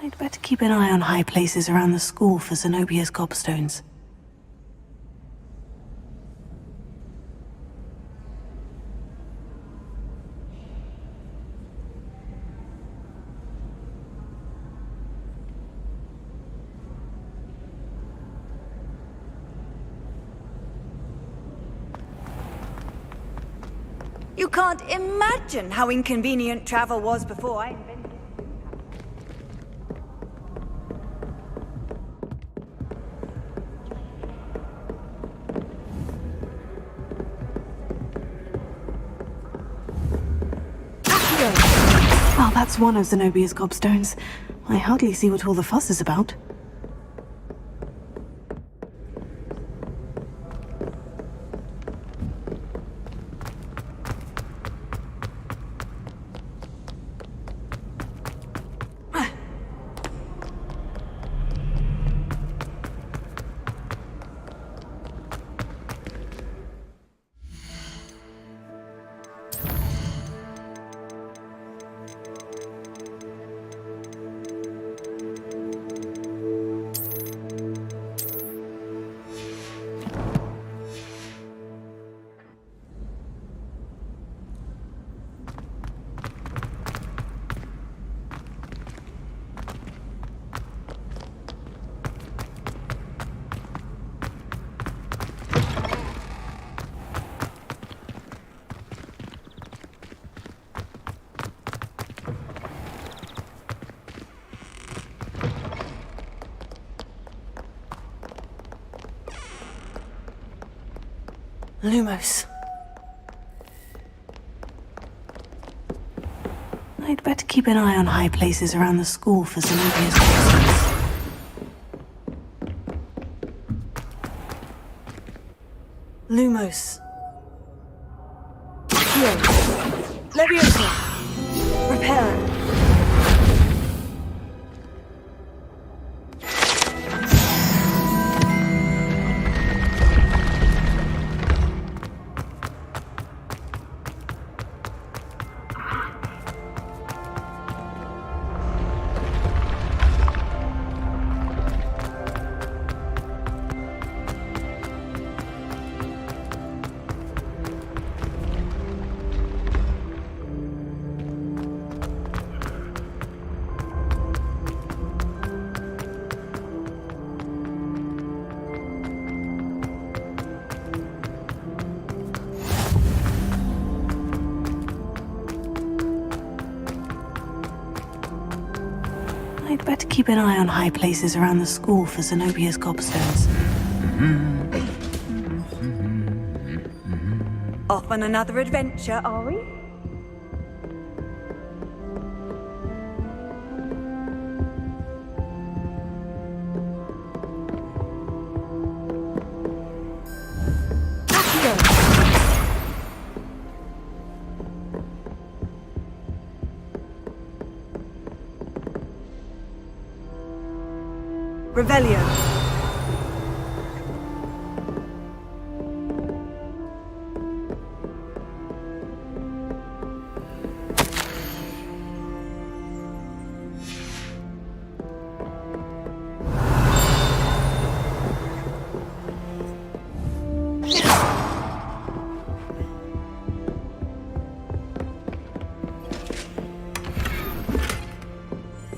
I'd better keep an eye on high places around the school for Zenobia's gobstones. You can't imagine how inconvenient travel was before I invented it. Well, that's one of Zenobia's gobstones. I hardly see what all the fuss is about. Lumos. I'd better keep an eye on high places around the school for Zenobia's gobstones. Lumos. Accio. Leviosa. Reparo. I'd better keep an eye on high places around the school for Zenobia's gobstones. Off on another adventure, are we? Revelio.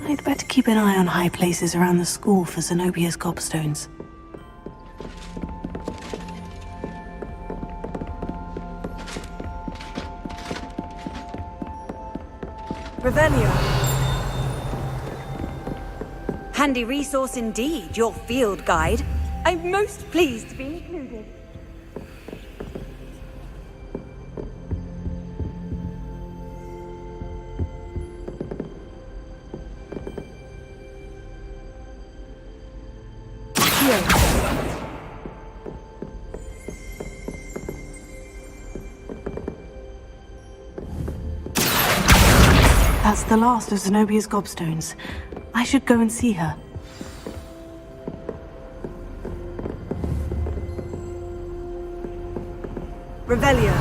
I'd better keep an eye on high places around the school for Zenobia's gobstones. Revelio. Handy resource indeed, your field guide. I'm most pleased to be included. That's the last of Zenobia's gobstones. I should go and see her. Revelio.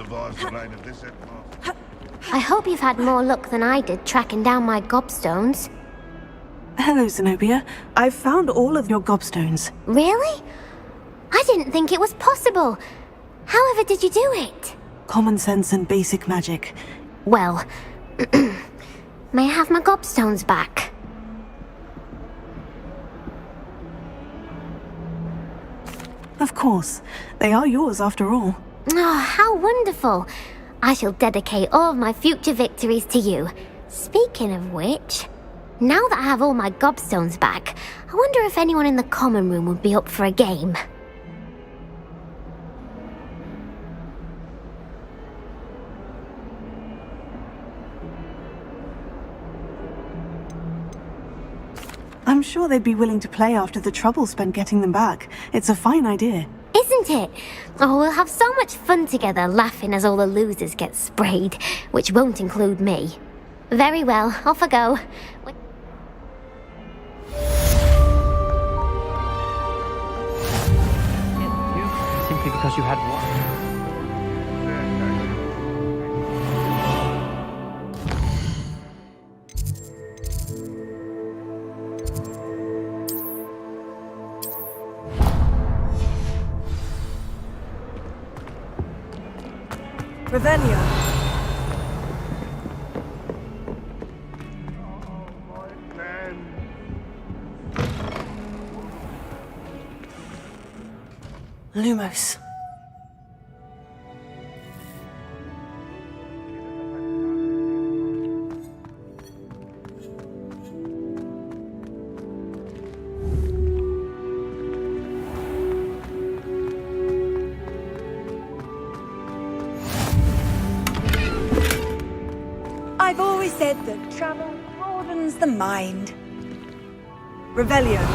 survive the reign of this headmaster. I hope you've had more luck than I did tracking down my gobstones. Hello, Zenobia. I've found all of your gobstones. Really? I didn't think it was possible. However did you do it? Common sense and basic magic. Well, may I have my gobstones back? Of course. They are yours after all. Oh, how wonderful. I shall dedicate all of my future victories to you. Speaking of which, now that I have all my gobstones back, I wonder if anyone in the common room would be up for a game. I'm sure they'd be willing to play after the trouble spent getting them back. It's a fine idea. Isn't it? Oh, we'll have so much fun together laughing as all the losers get sprayed, which won't include me. Very well, off I go. Simply because you had one. Revelio. Lumos. I've always said that travel broadens the mind. Revelio.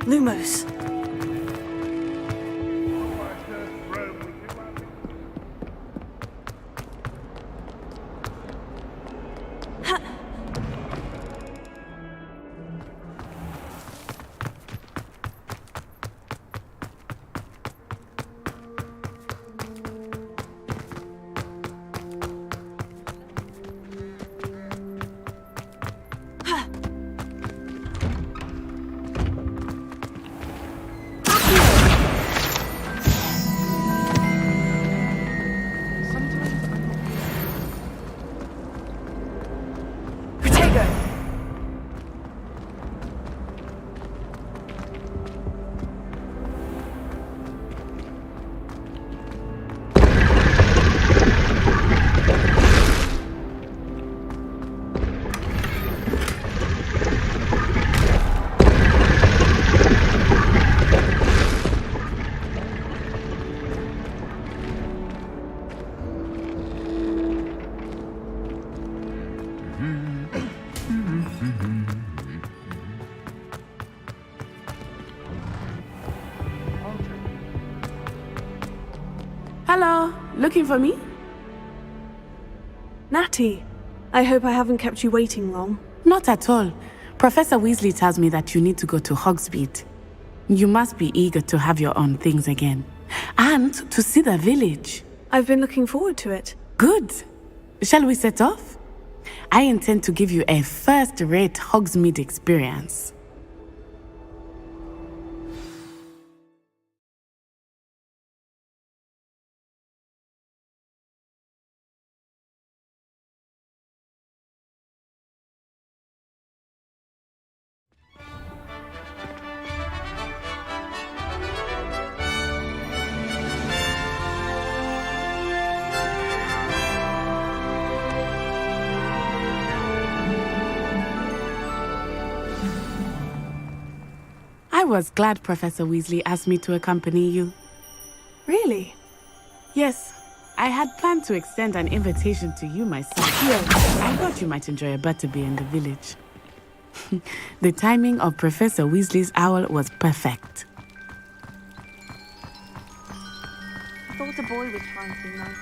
Lumos. Hello, looking for me? Natty, I hope I haven't kept you waiting long. Not at all. Professor Weasley tells me that you need to go to Hogsmeade. You must be eager to have your own things again. And to see the village. I've been looking forward to it. Good. Shall we set off? I intend to give you a first-rate Hogsmeade experience. I was glad Professor Weasley asked me to accompany you. Really? Yes, I had planned to extend an invitation to you myself. Yes, I thought you might enjoy a butterbeer in the village. The timing of Professor Weasley's owl was perfect. I thought a boy was trying to be nice.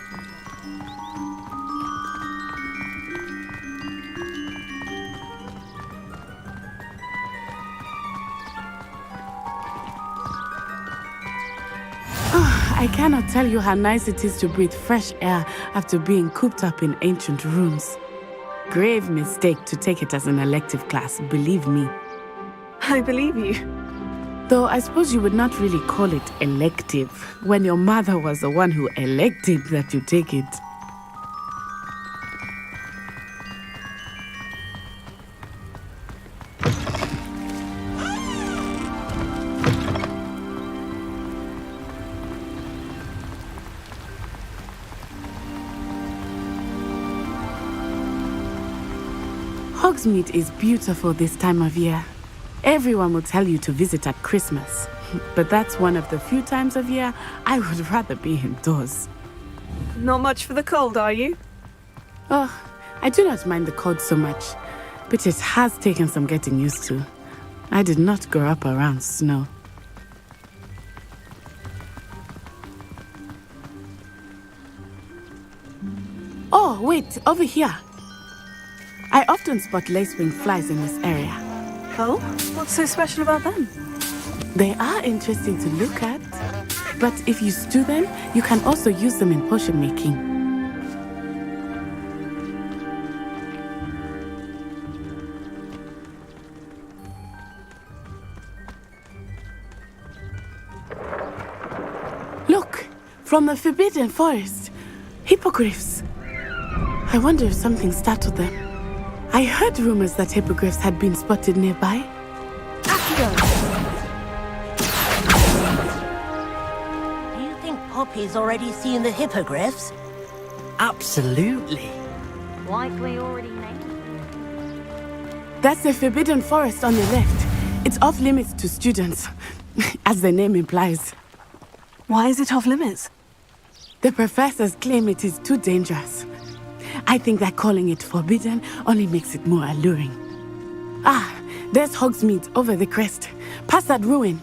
I cannot tell you how nice it is to breathe fresh air after being cooped up in ancient rooms. Grave mistake to take it as an elective class, believe me. I believe you. Though I suppose you would not really call it elective when your mother was the one who elected that you take it. Hogsmeade is beautiful this time of year. Everyone will tell you to visit at Christmas, but that's one of the few times of year I would rather be indoors. Not much for the cold, are you? Oh, I do not mind the cold so much, but it has taken some getting used to. I did not grow up around snow. Oh, wait, over here. I often spot lacewing flies in this area. Oh? What's so special about them? They are interesting to look at, but if you stew them, you can also use them in potion making. Look, from the Forbidden Forest, hippogriffs. I wonder if something startled them. I heard rumors that hippogriffs had been spotted nearby. Do you think Poppy's already seen the hippogriffs? Absolutely. Like we already named. That's the Forbidden Forest on the left. It's off limits to students, as the name implies. Why is it off limits? The professors claim it is too dangerous. I think that calling it forbidden only makes it more alluring. Ah, there's Hogsmeade over the crest. Past that ruin.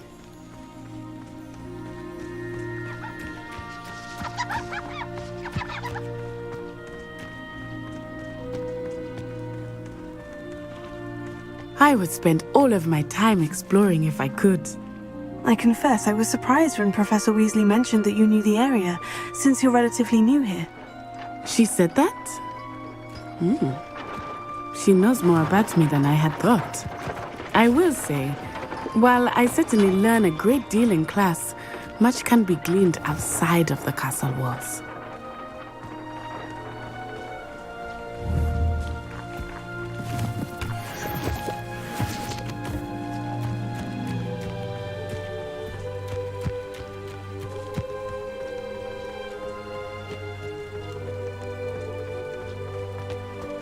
I would spend all of my time exploring if I could. I confess I was surprised when Professor Weasley mentioned that you knew the area, since you're relatively new here. She said that? She knows more about me than I had thought. I will say, while I certainly learn a great deal in class, much can be gleaned outside of the castle walls.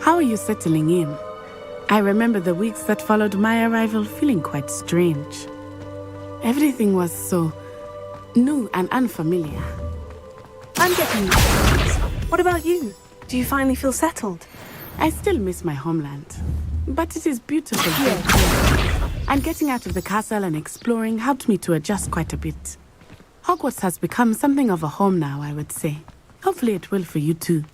How are you settling in? I remember the weeks that followed my arrival feeling quite strange. Everything was so new and unfamiliar. I'm getting used to this. What about you? Do you finally feel settled? I still miss my homeland, but it is beautiful here too. And getting out of the castle and exploring helped me to adjust quite a bit. Hogwarts has become something of a home now, I would say. Hopefully it will for you too.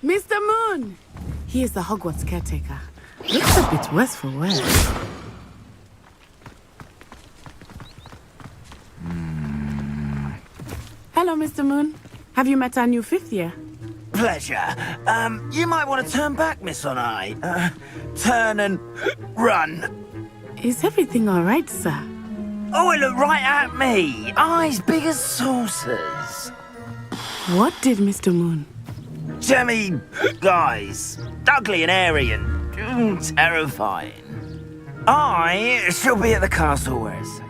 Mr. Moon! He is the Hogwarts caretaker. Looks a bit worse for wear. Hello, Mr. Moon. Have you met our new fifth year? Pleasure. You might want to turn back, Miss Onai. Turn and run. Is everything all right, sir? Oh, it looked right at me. Eyes big as saucers. What did Mr. Moon? Jemmy, guys. Ugly and airy and terrifying. I shall be at the castle where it's safe.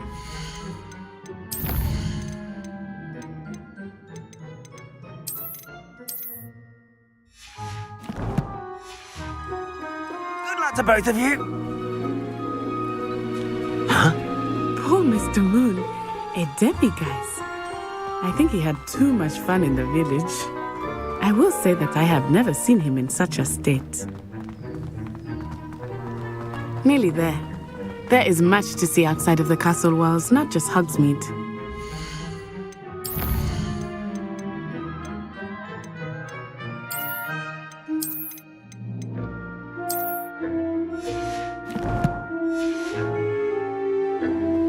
Good luck to both of you. Poor Mr. Moon, a demiguise. I think he had too much fun in the village. I will say that I have never seen him in such a state. Nearly there. There is much to see outside of the castle walls, not just Hogsmeade.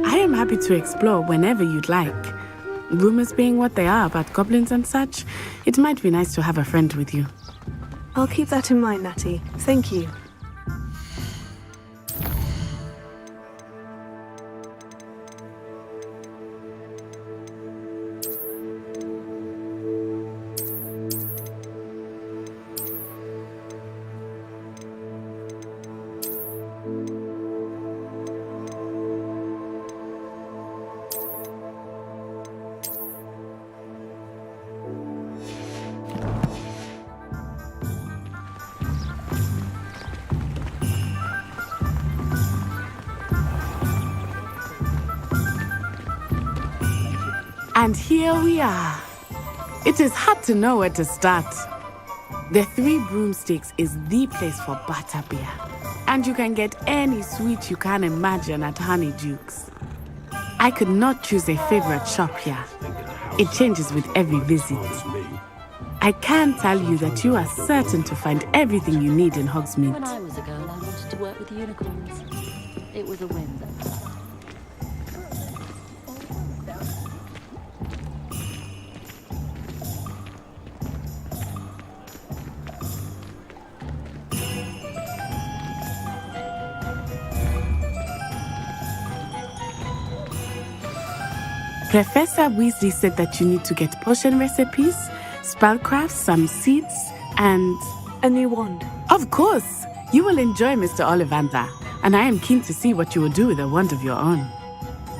I am happy to explore whenever you'd like. Rumors being what they are about goblins and such, it might be nice to have a friend with you. I'll keep that in mind, Natty. Thank you. And here we are. It is hard to know where to start. The Three Broomsticks is the place for butterbeer. And you can get any sweet you can imagine at Honeydukes. I could not choose a favorite shop here. It changes with every visit. I can tell you that you are certain to find everything you need in Hogsmeade. When I was a girl, I wanted to work with unicorns. It was a whim. Professor Weasley said that you need to get potion recipes, spellcrafts, some seeds, and... A new wand. Of course! You will enjoy Mr. Ollivander, and I am keen to see what you will do with a wand of your own.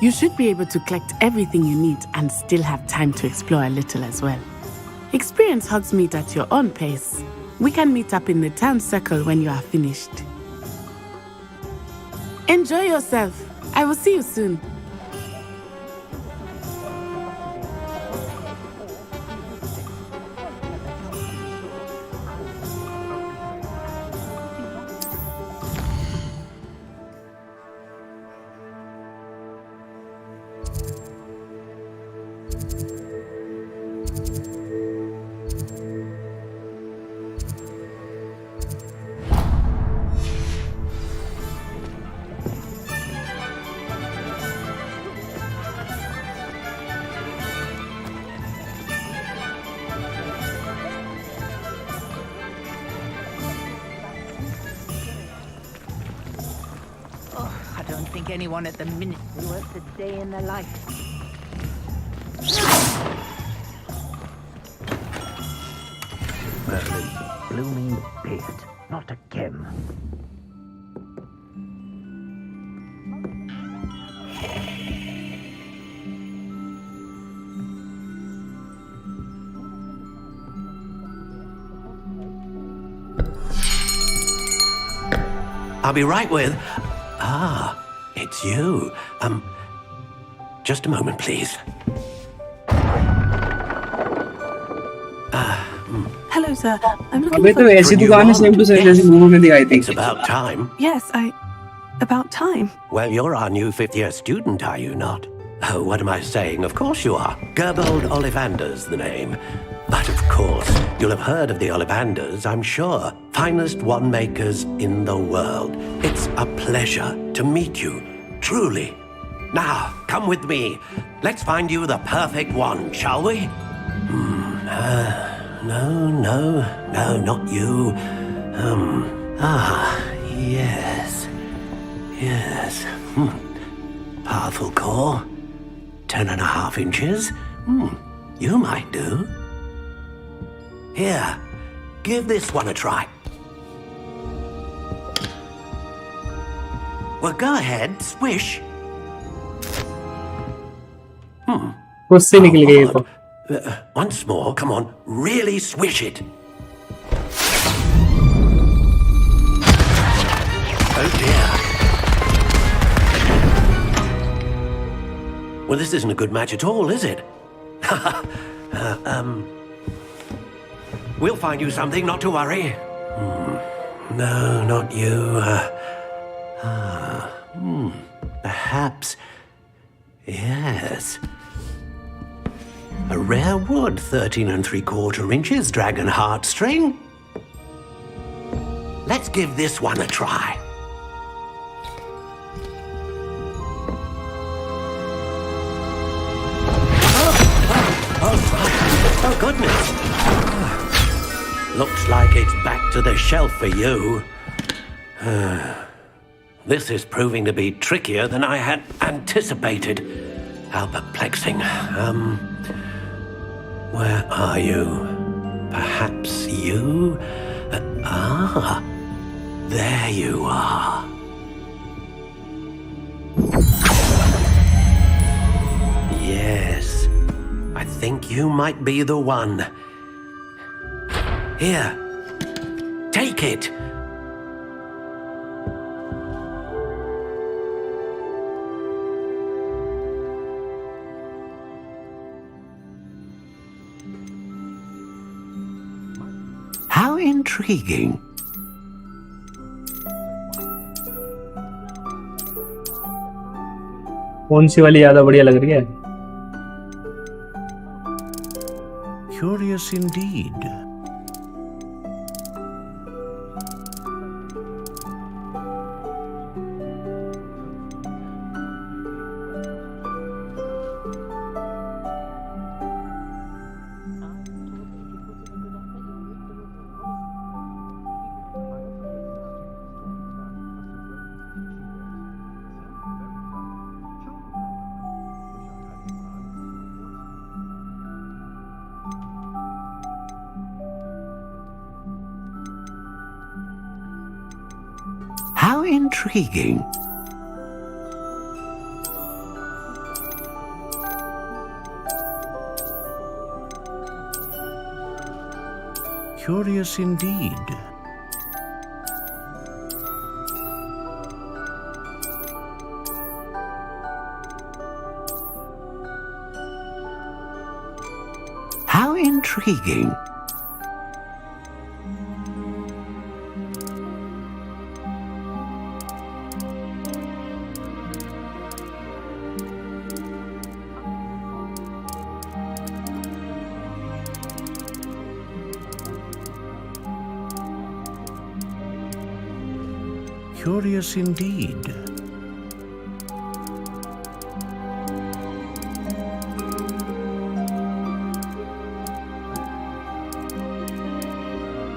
You should be able to collect everything you need and still have time to explore a little as well. Experience Hogsmeade at your own pace. We can meet up in the town circle when you are finished. Enjoy yourself. I will see you soon. I don't think anyone at the minute worth a day in their life. Merlin's a blooming beast, not a gem. I'll be right with... Ah, it's you. Just a moment, please. Hello, sir. I'm looking अबे तो for... ऐसी दुकान है same to same जैसी movie में दिखाई थी. It's about time. Yes, About time. Well, you're our new fifth-year student, are you not? Oh, what am I saying? Of course you are. Gerbold Ollivander's the name. But of course, you'll have heard of the Ollivanders, I'm sure. Finest wand makers in the world. It's a pleasure to meet you, truly. Now, come with me. Let's find you the perfect wand, shall we? No, not you. Yes. Powerful core. 10.5 inches. You might do. Here, give this one a try. Well, go ahead, swish. उससे निकल गई ये तो. Once more, come on, really swish it. Oh dear. Well, this isn't a good match at all, is it? We'll find you something, not to worry. No, not you. Perhaps. Yes. A rare wood, 13 3/4 inches, dragon heartstring. Let's give this one a try. Oh, goodness. Looks like it's back to the shelf for you. This is proving to be trickier than I had anticipated. How perplexing. Where are you? Perhaps you? There you are. Yes, I think you might be the one. Here, take it. How intriguing. कौन सी वाली ज्यादा बढ़िया लग रही है? Curious indeed. How intriguing. Curious indeed. How intriguing. Curious indeed.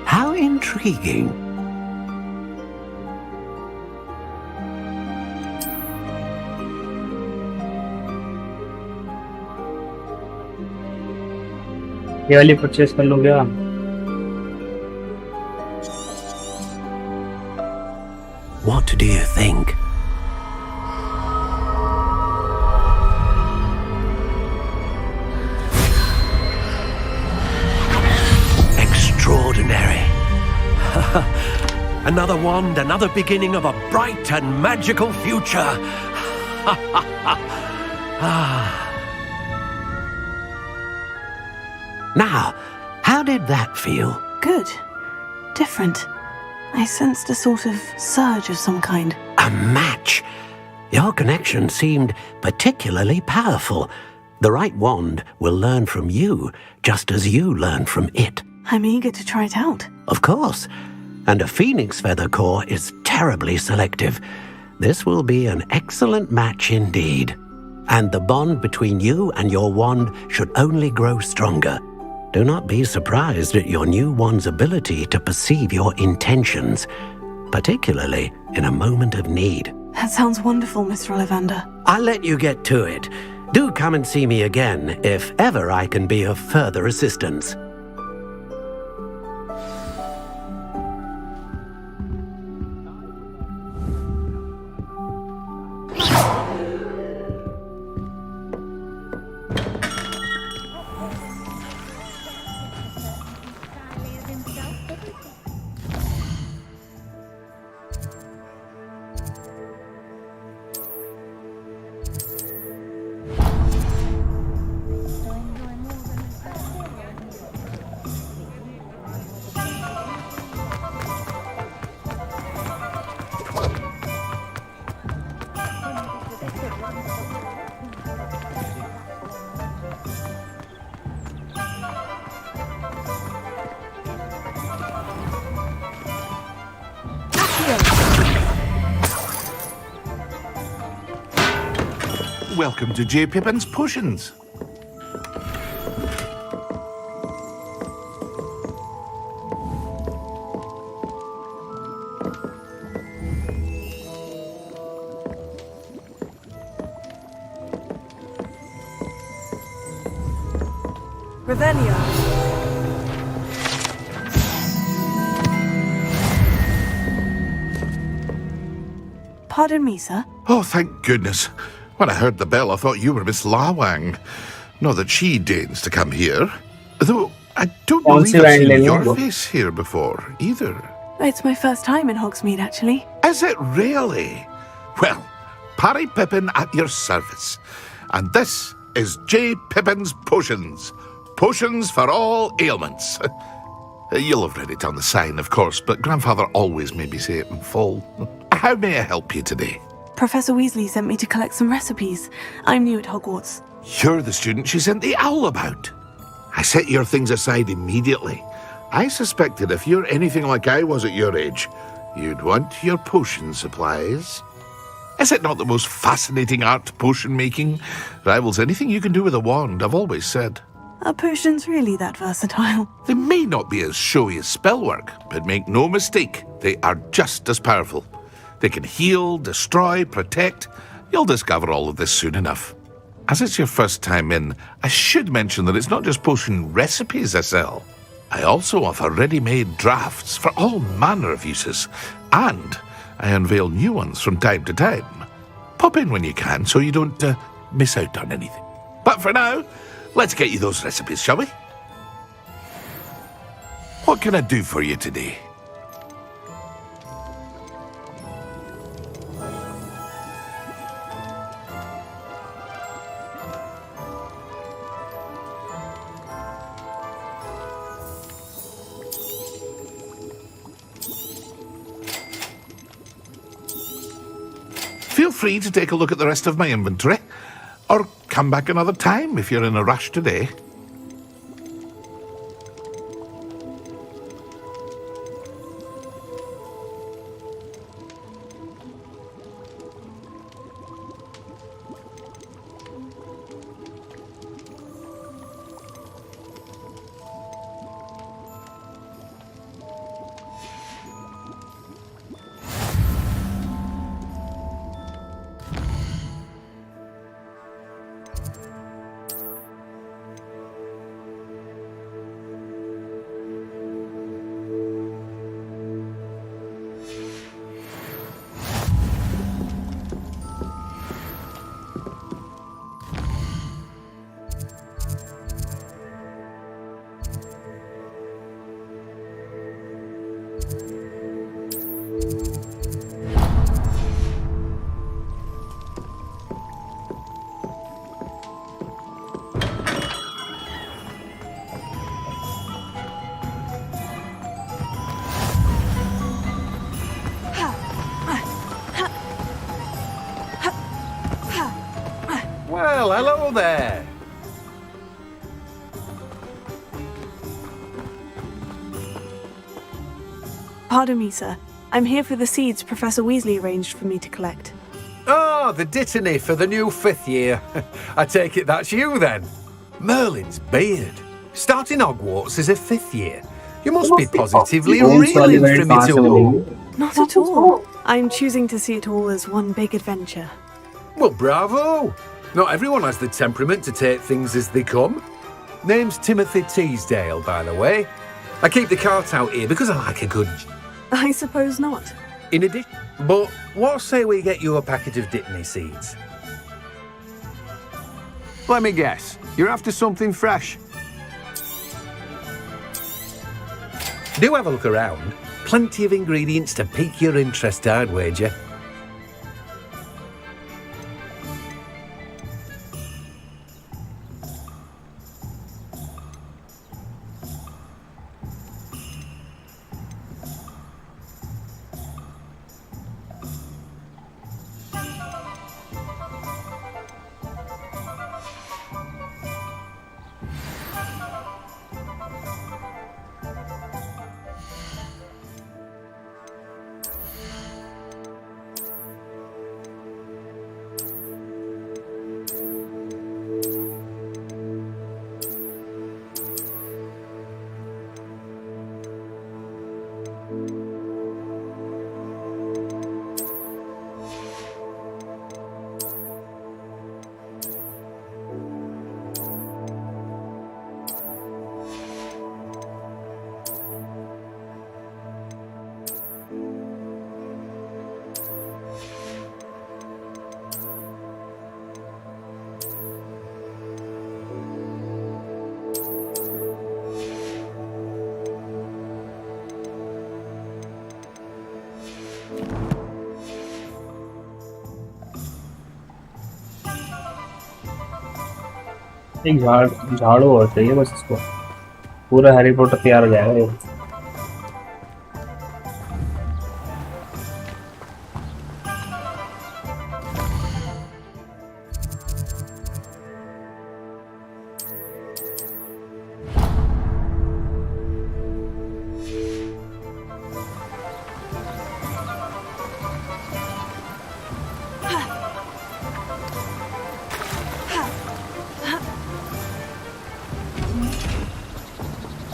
How intriguing. ये वाली purchase कर लूँ क्या? What do you think? Extraordinary. Another wand, another beginning of a bright and magical future. Now, how did that feel? Good. Different. I sensed a sort of surge of some kind. A match? Your connection seemed particularly powerful. The right wand will learn from you, just as you learn from it. I'm eager to try it out. Of course. And a phoenix feather core is terribly selective. This will be an excellent match indeed. And the bond between you and your wand should only grow stronger. Do not be surprised at your new wand's ability to perceive your intentions, particularly in a moment of need. That sounds wonderful, Mr. Ollivander. I'll let you get to it. Do come and see me again if ever I can be of further assistance. welcome to J. Pippin's Potions. Revelio. Pardon me, sir. Oh, thank goodness. When I heard the bell, I thought you were Miss Lawang. Not that she deigns to come here. Though I don't believe I've seen your face here before, either. It's my first time in Hogsmeade, actually. Is it really? Well, Parry Pippin at your service. And this is J. Pippin's Potions. Potions for all ailments. You'll have read it on the sign, of course, but Grandfather always made me say it in full. How may I help you today? Professor Weasley sent me to collect some recipes. I'm new at Hogwarts. You're the student she sent the owl about. I set your things aside immediately. I suspected if you're anything like I was at your age, you'd want your potion supplies. Is it not the most fascinating art, potion making? Rivals anything you can do with a wand, I've always said. Are potions really that versatile? They may not be as showy as spellwork, but make no mistake, they are just as powerful. They can heal, destroy, protect. You'll discover all of this soon enough. As it's your first time in, I should mention that it's not just potion recipes I sell. I also offer ready-made drafts for all manner of uses, and I unveil new ones from time to time. Pop in when you can so you don't miss out on anything. But for now, let's get you those recipes, shall we? What can I do for you today? Feel free to take a look at the rest of my inventory, or come back another time if you're in a rush today. Well, hello there. Pardon me, sir. I'm here for the seeds Professor Weasley arranged for me to collect. Oh, the dittany for the new 5th year. I take it that's you then. Merlin's beard. Starting Hogwarts as a 5th year. You must be positively reeling from it all. Not at all. I'm choosing to see it all as one big adventure. Well, bravo. Not everyone has the temperament to take things as they come. Name's Timothy Teasdale, by the way. I keep the cart out here because I like a good... I suppose not. In addition... But what say we get you a packet of dittany seeds? Let me guess. You're after something fresh. Do have a look around. Plenty of ingredients to pique your interest, I'd wager. एक झाड़ू और चाहिए बस इसको, पूरा Harry Potter तैयार हो जाएगा ये।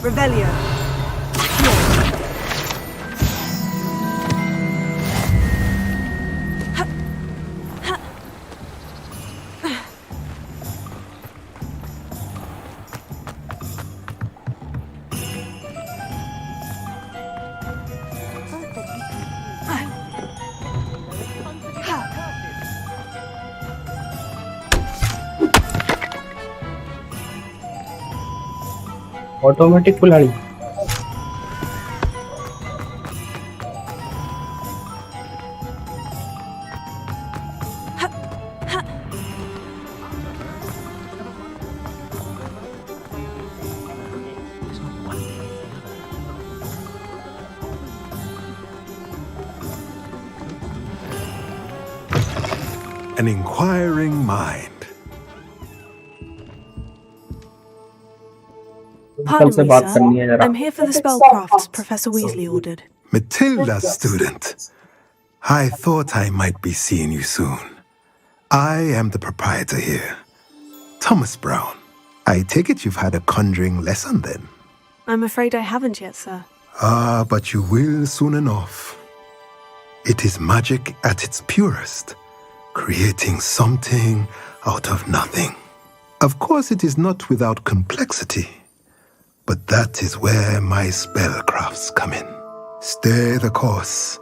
Revelio. ऑटोमेटिक कुल्हाड़ी। An inquiring mind. Pardon me, sir. I'm here for the spellcrafts Professor Weasley ordered. Matilda, student. I thought I might be seeing you soon. I am the proprietor here, Thomas Brown. I take it you've had a conjuring lesson then? I'm afraid I haven't yet, sir. Ah, but you will soon enough. It is magic at its purest, creating something out of nothing. Of course, it is not without complexity, but that is where my spellcrafts come in. Stay the course,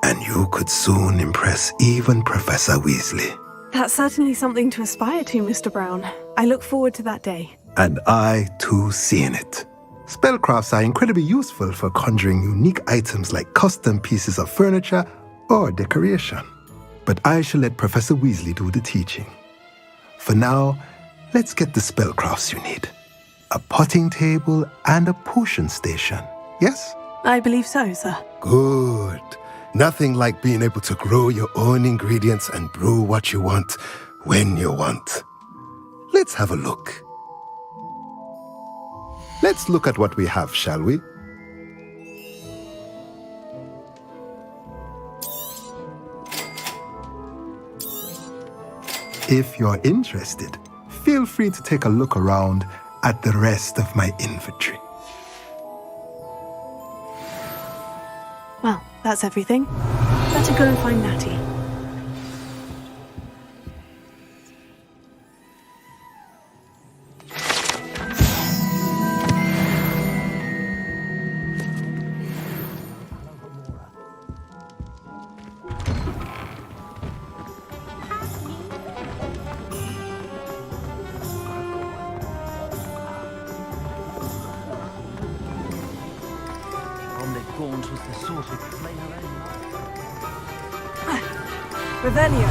and you could soon impress even Professor Weasley. That's certainly something to aspire to, Mr. Brown. I look forward to that day. And I, too, seeing it. Spellcrafts are incredibly useful for conjuring unique items like custom pieces of furniture or decoration. But I shall let Professor Weasley do the teaching. For now, let's get the spellcrafts you need. A potting table and a potion station, yes? I believe so, sir. Good. Nothing like being able to grow your own ingredients and brew what you want when you want. Let's have a look. Let's look at what we have, shall we? If you're interested, feel free to take a look around at the rest of my inventory. Well, that's everything. Better go and find Natty. Revelio.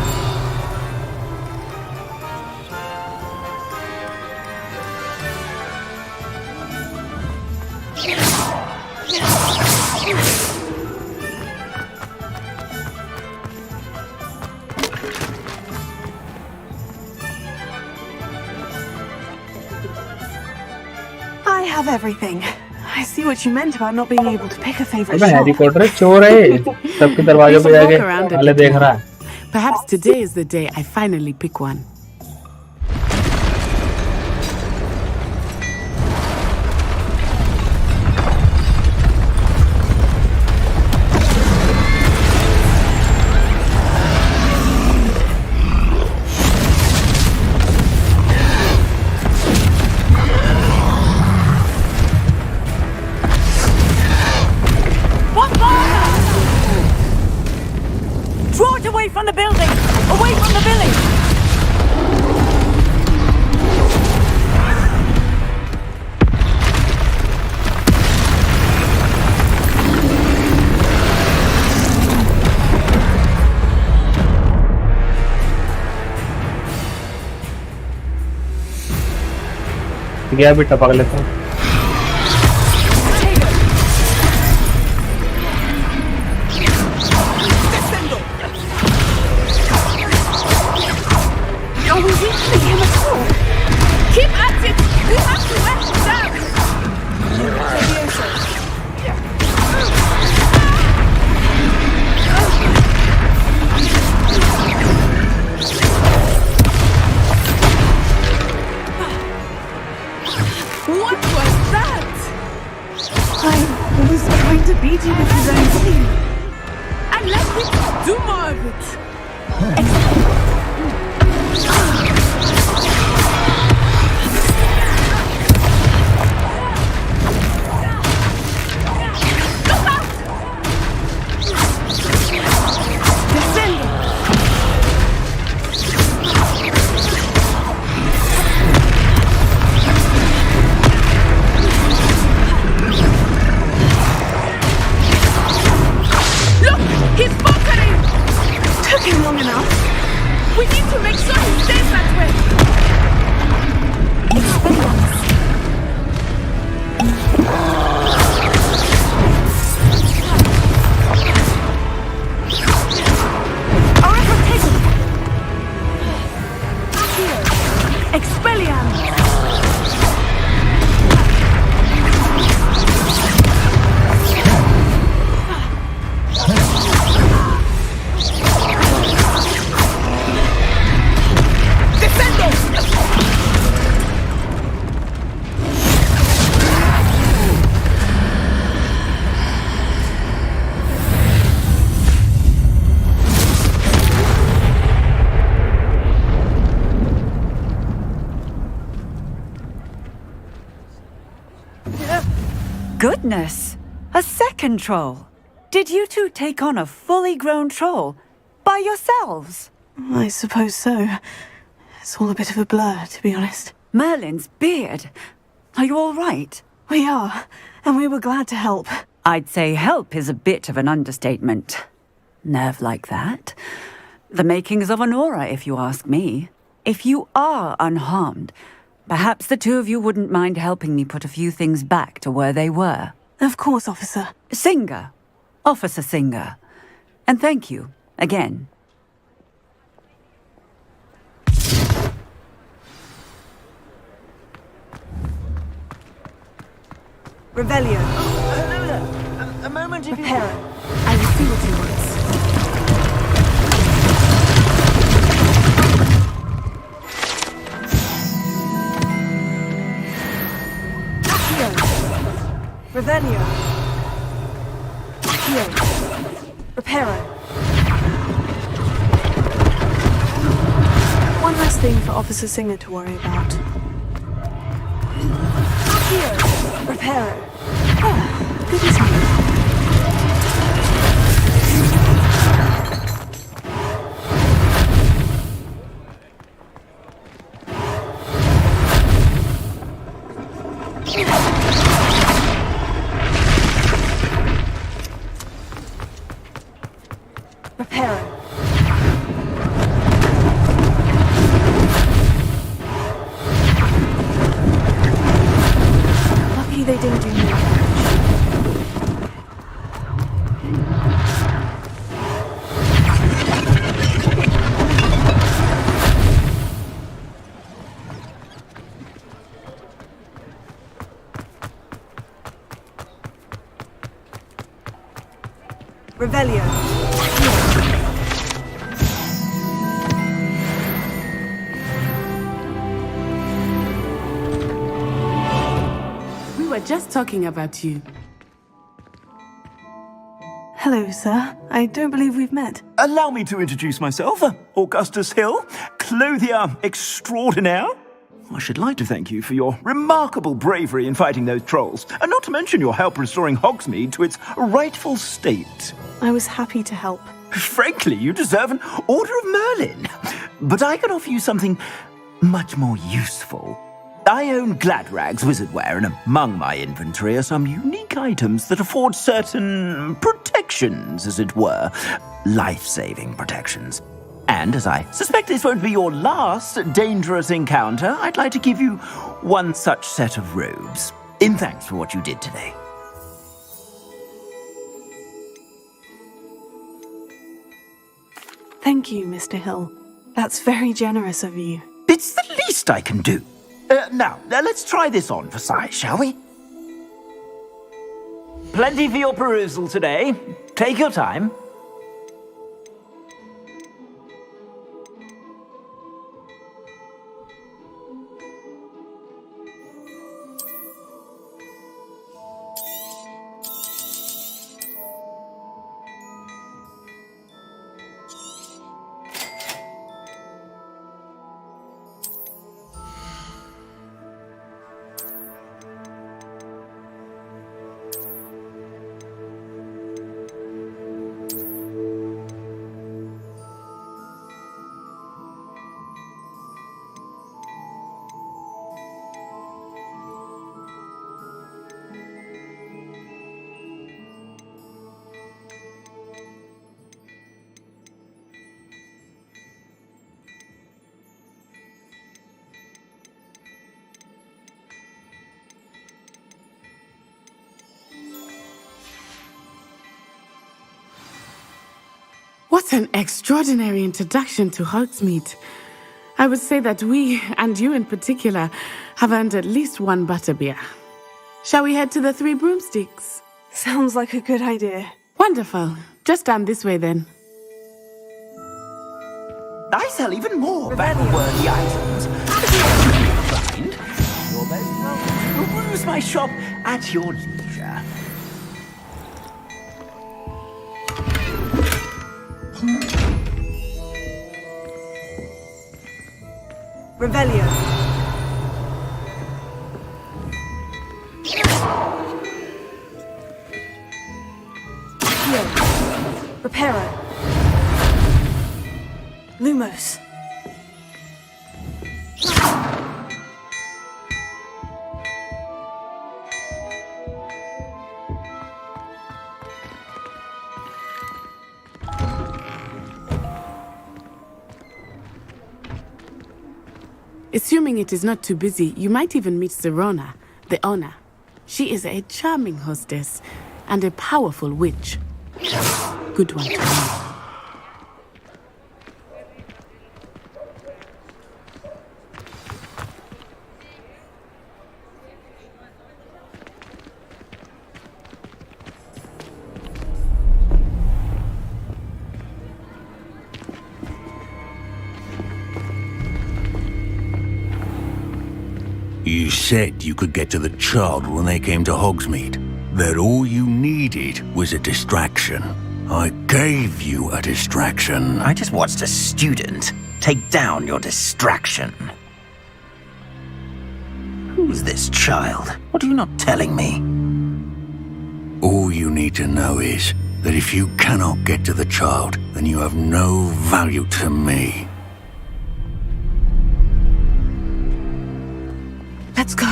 I have everything. I see what you meant about not being able to pick a favorite अबे shop. Harry Potter चोर है, सबके दरवाजों पे जाके ताले देख रहा है। Perhaps today is the day I finally pick one. Draw it away from the building! Away from the village! गया भी टपक लेता हूँ। Keep at it! You have to let it down! What was that? I was trying to beat you with his own team. And let him do more of it. We need to make sure he stays that way. Expelliarmus. Goodness! A second troll! Did you two take on a fully grown troll? By yourselves? I suppose so. It's all a bit of a blur, to be honest. Merlin's beard! Are you all right? We are, and we were glad to help. I'd say help is a bit of an understatement. Nerve like that. The makings of an aura, if you ask me. If you are unharmed, perhaps the two of you wouldn't mind helping me put a few things back to where they were. Of course, officer. Singer. Officer Singer. And thank you, again. Revelio. A moment if Prepare. I will see what he wants. Revelio. Reparo. One last thing for Officer Singer to worry about. Reparo. Oh, good as new. Lucky they didn't do more damage. Revelio. We were just talking about you. Hello, sir. I don't believe we've met. Allow me to introduce myself, Augustus Hill, clothier extraordinaire. I should like to thank you for your remarkable bravery in fighting those trolls, and not to mention your help restoring Hogsmeade to its rightful state. I was happy to help. Frankly, you deserve an Order of Merlin. But I can offer you something much more useful. I own Gladrag's wizardware, and among my inventory are some unique items that afford certain protections, as it were. Life-saving protections. And as I suspect this won't be your last dangerous encounter, I'd like to give you one such set of robes, in thanks for what you did today. Thank you, Mr. Hill. That's very generous of you. It's the least I can do. Now, let's try this on for size, shall we? Plenty for your perusal today. Take your time. What an extraordinary introduction to Hogsmeade. I would say that we, and you in particular, have earned at least one butterbeer. Shall we head to the Three Broomsticks? Sounds like a good idea. Wonderful. Just down this way then. I sell even more battle-worthy items. You're most welcome to peruse my shop at your leisure. Revelio. Heal. Reparo. Lumos. Assuming it is not too busy, you might even meet Sirona, the owner. She is a charming hostess and a powerful witch. Good one to know. You said you could get to the child when they came to Hogsmeade. That all you needed was a distraction. I gave you a distraction. I just watched a student take down your distraction. Who's this child? What are you not telling me? All you need to know is that if you cannot get to the child, then you have no value to me. Let's go.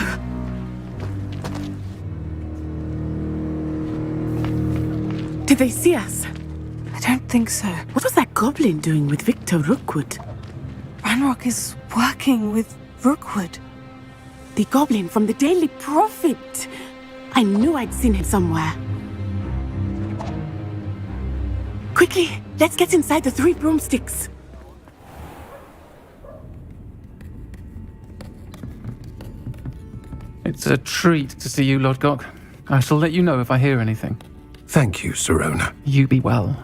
Did they see us? I don't think so. What was that goblin doing with Victor Rookwood? Ranrock is working with Rookwood. The goblin from the Daily Prophet. I knew I'd seen him somewhere. Quickly, let's get inside the Three Broomsticks. It's a treat to see you, Lodgok. I shall let you know if I hear anything. Thank you, Sirona. You be well.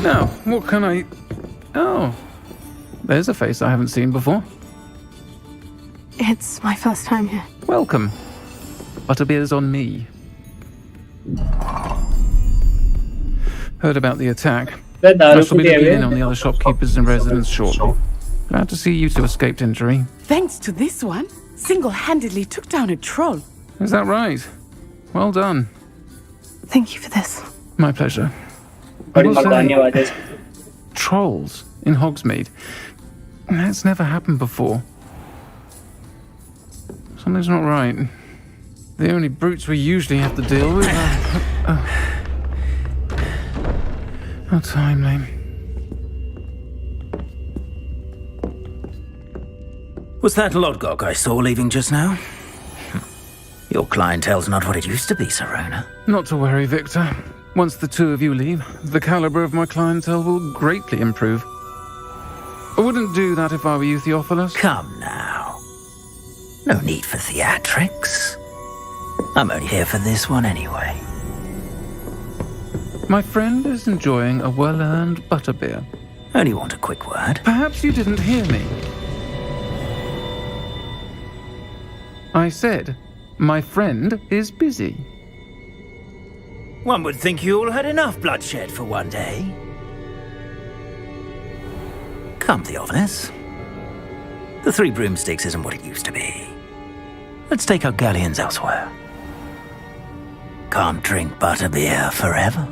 Now, what can I... Oh, there's a face I haven't seen before. It's my first time here. Welcome. Butterbeer's on me. Heard about the attack. I shall be looking in on the other shopkeepers and residents shortly. Glad to see you two escaped injury. Thanks to this one, single-handedly took down a troll. Is that right? Well done. Thank you for this. My pleasure. Trolls in Hogsmeade. That's never happened before. Something's not right. The only brutes we usually have to deal with are... How timely. Was that Lodgok I saw leaving just now? Your clientele's not what it used to be, Serona. Not to worry, Victor. Once the two of you leave, the caliber of my clientele will greatly improve. I wouldn't do that if I were you, Theophilus. Come now. No need for theatrics. I'm only here for this one anyway. My friend is enjoying a well-earned butterbeer. Only want a quick word. Perhaps you didn't hear me. I said, my friend is busy. One would think you all had enough bloodshed for one day. Come, Theophilus. The Three Broomsticks isn't what it used to be. Let's take our galleons elsewhere. Can't drink butterbeer forever.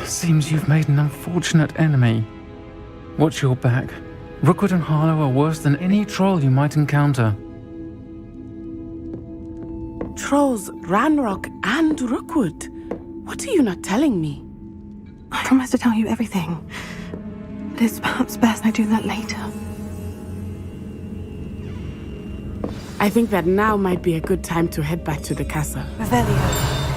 Seems you've made an unfortunate enemy. Watch your back. Rookwood and Harlow are worse than any troll you might encounter. Trolls, Ranrock, and Rookwood. What are you not telling me? I promised to tell you everything. But it's perhaps best I do that later. I think that now might be a good time to head back to the castle. Revelio.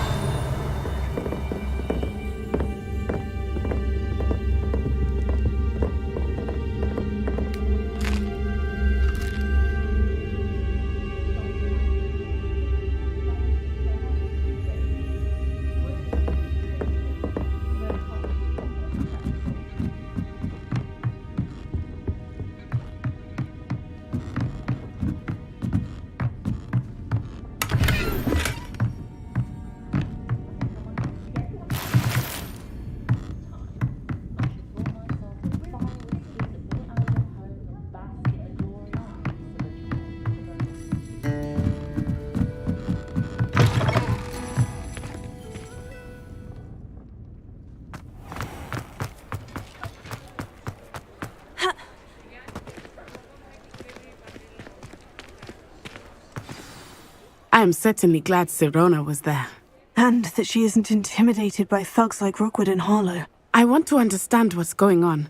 I am certainly glad Serona was there. And that she isn't intimidated by thugs like Rookwood and Harlow. I want to understand what's going on,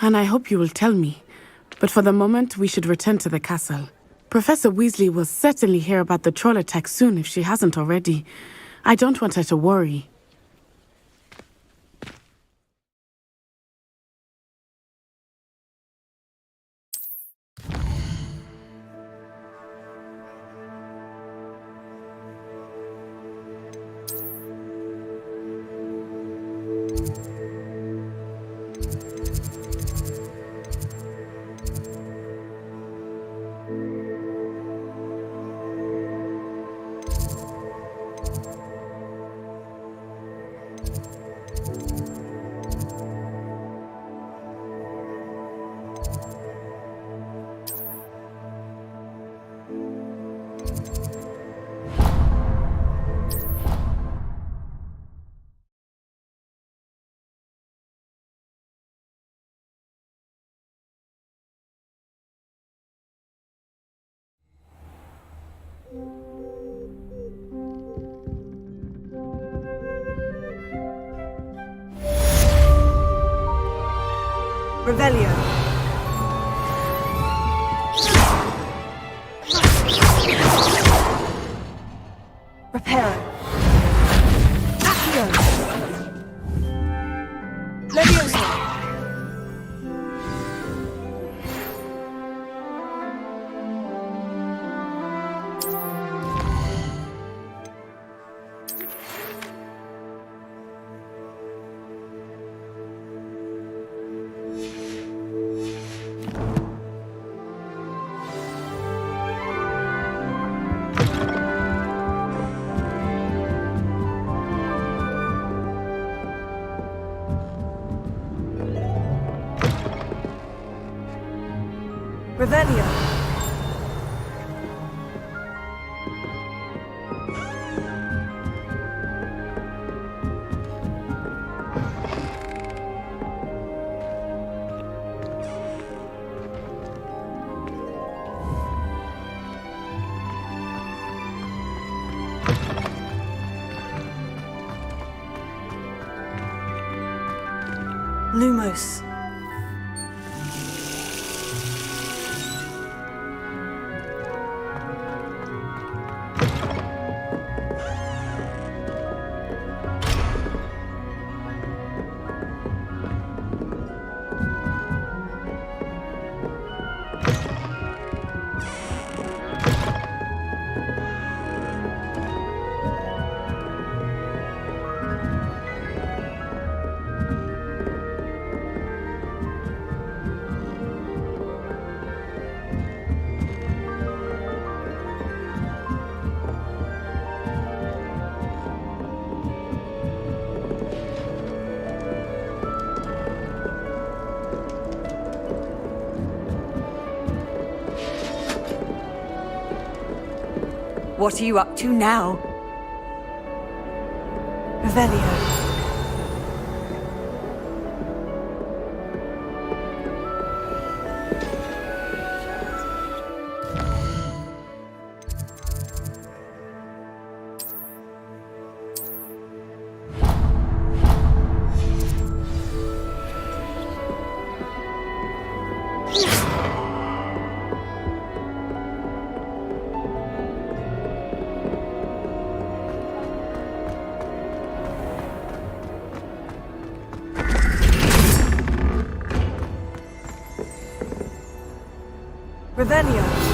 and I hope you will tell me. But for the moment, we should return to the castle. Professor Weasley will certainly hear about the troll attack soon if she hasn't already. I don't want her to worry. Revelio. Reparo. Accio. Leviosa. Revelio. Lumos. What are you up to now? Revelio. Revelio.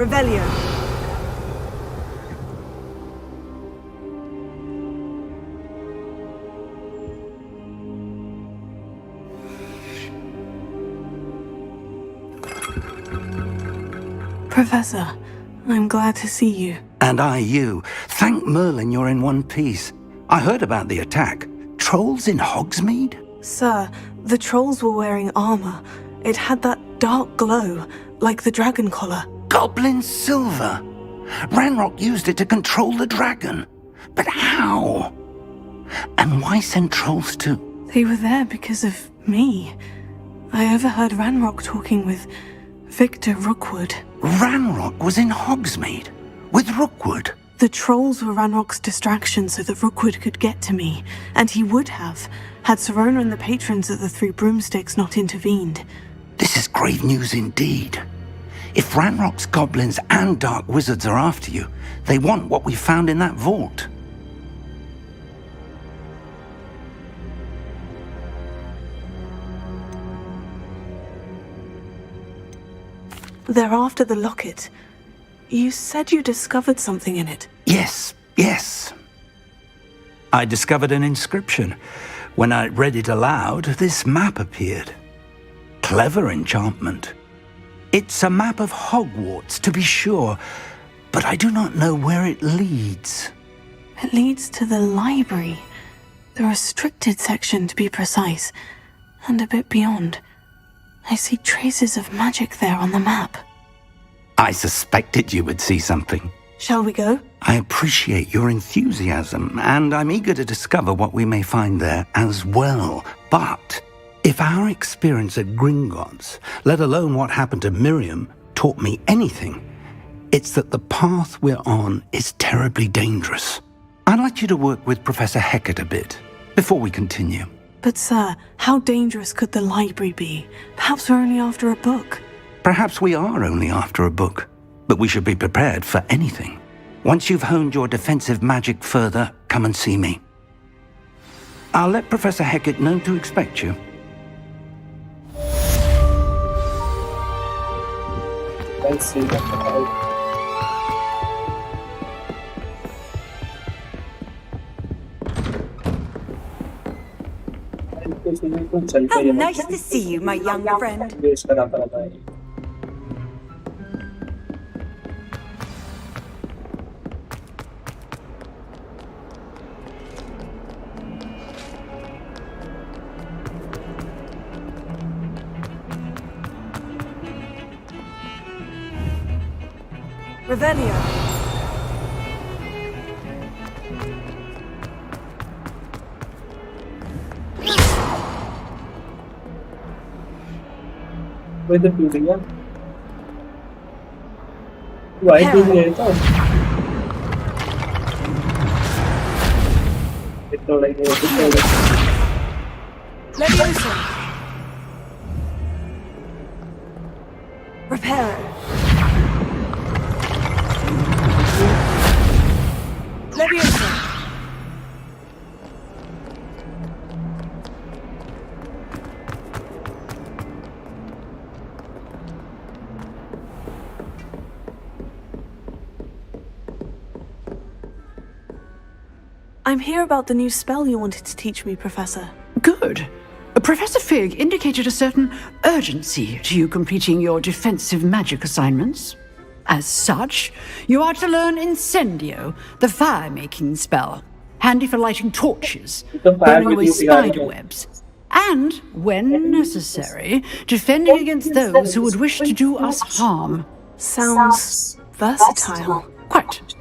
Revelio. Professor, I'm glad to see you. And I you. Thank Merlin you're in one piece. I heard about the attack. Trolls in Hogsmeade? Sir, the trolls were wearing armor. It had that dark glow, like the dragon collar. Goblin silver! Ranrock used it to control the dragon. But how? And why send trolls to... They were there because of me. I overheard Ranrock talking with Victor Rookwood. Ranrock was in Hogsmeade? With Rookwood? The trolls were Ranrock's distraction so that Rookwood could get to me. And he would have, had Serona and the patrons at the Three Broomsticks not intervened. This is grave news indeed. If Ranrock's goblins and dark wizards are after you, they want what we found in that vault. They're after the locket. You said you discovered something in it. Yes. I discovered an inscription. When I read it aloud, this map appeared. Clever enchantment. It's a map of Hogwarts, to be sure, but I do not know where it leads. It leads to the library. The restricted section, to be precise, and a bit beyond. I see traces of magic there on the map. I suspected you would see something. Shall we go? I appreciate your enthusiasm, and I'm eager to discover what we may find there as well. But if our experience at Gringotts, let alone what happened to Miriam, taught me anything, it's that the path we're on is terribly dangerous. I'd like you to work with Professor Hecat a bit before we continue. But sir, how dangerous could the library be? Perhaps we're only after a book. Perhaps we are only after a book, but we should be prepared for anything. Once you've honed your defensive magic further, come and see me. I'll let Professor Hecat know to expect you. Let's see what How nice to see you, my young friend. Revelio. With the building, yeah. Why do you it? It's not like Leviosa. Reparo. Leviosa. I'm here about the new spell you wanted to teach me, Professor. Good. Professor Fig indicated a certain urgency to you completing your defensive magic assignments. As such, you are to learn Incendio, the fire-making spell, handy for lighting torches, burning away spider webs, and, when necessary, defending against those who would wish to do us harm. Sounds versatile. Quite.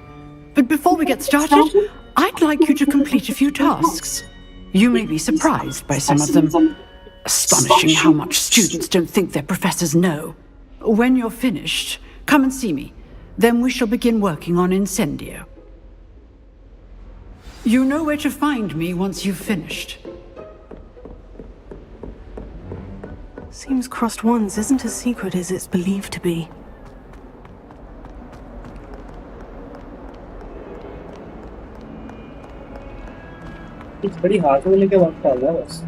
But before we get started, I'd like you to complete a few tasks. You may be surprised by some of them. Astonishing how much students don't think their professors know. When you're finished, come and see me. Then we shall begin working on Incendio. You know where to find me once you've finished. Seems Crossed Wands isn't as secret as it's believed to be. It's very hard to make a work for us.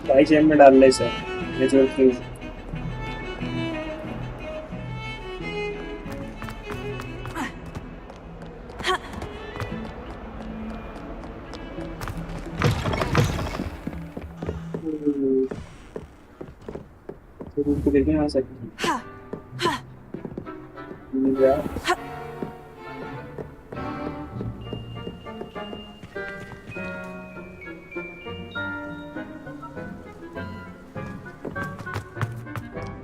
Why chain में डाल ले sir? Natural fuse. Room को देखें आ सकते हैं।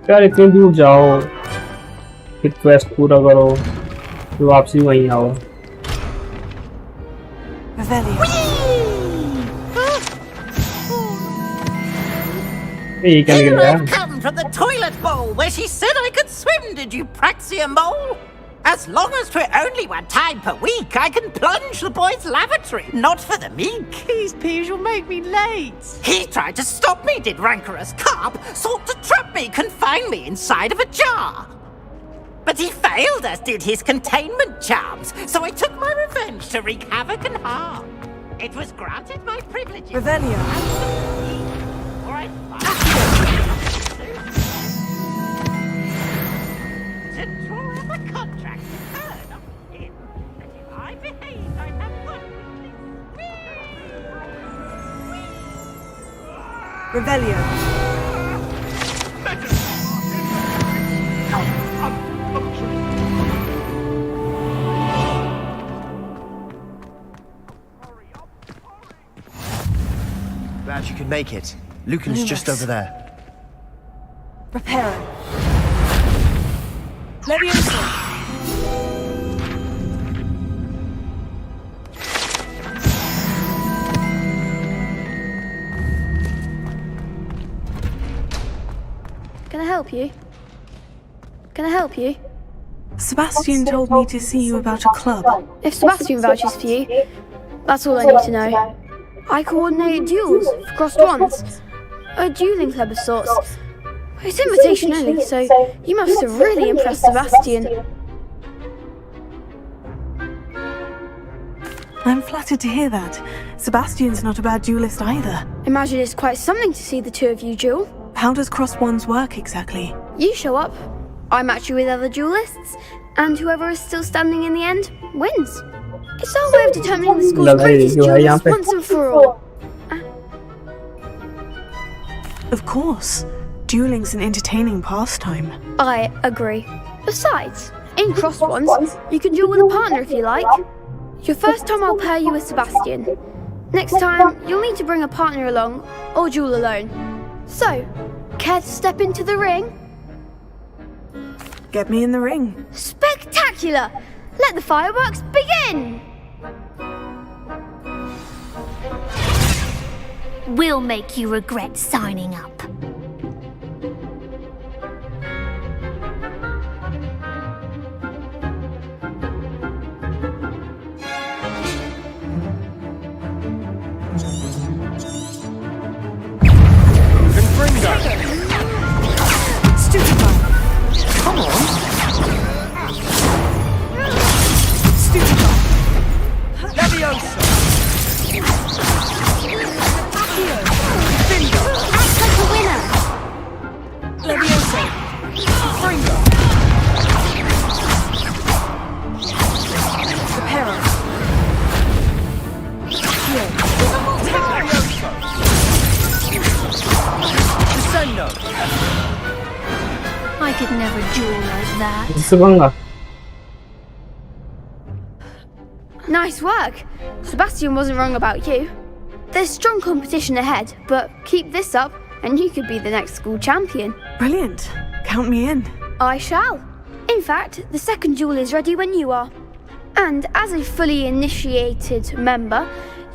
यार इतनी दूर जाओ, फिर क्वेस्ट पूरा करो, फिर वापसी वहीं आओ। Here I've come from the toilet bowl where she said I could swim, did you Praxia mole? As long as 'twere only one time per week, I can plunge the boy's lavatory, not for the meek. These peeves will make me late. He tried to stop me, did rancorous carp, sought to trap me, confine me inside of a jar. But he failed, as did his containment charms, so I took my revenge to wreak havoc and harm. It was granted my privileges. Revelio. Or I'd Revelio. Glad you could make it. Lucan's just over there. Reparo. Leviosa. Can I help you? Can I help you? Sebastian told me to see you about a club. If Sebastian vouches for you, that's all I need to know. I coordinate duels for crossed wands. A dueling club of sorts. It's invitation only, so you must have really impressed Sebastian. I'm flattered to hear that. Sebastian's not a bad duelist either. Imagine it's quite something to see the two of you duel. How does crossed wands work exactly? You show up, I match you with other duelists, and whoever is still standing in the end wins. It's our way of determining the school's greatest duelist once and for all. Of course. Dueling's an entertaining pastime. I agree. Besides, in crossed wands, you can duel with a partner if you like. Your first time I'll pair you with Sebastian. Next time, you'll need to bring a partner along, or duel alone. So, care to step into the ring? Get me in the ring. Spectacular! Let the fireworks begin! We'll make you regret signing up. Come on! Leviosa! Act like a winner! Leviosa! Fringo! Reparo! Leviosa! Descendo! I could never duel like that. Nice work! Sebastian wasn't wrong about you. There's strong competition ahead, but keep this up and you could be the next school champion. Brilliant. Count me in. I shall. In fact, the second duel is ready when you are. And as a fully initiated member,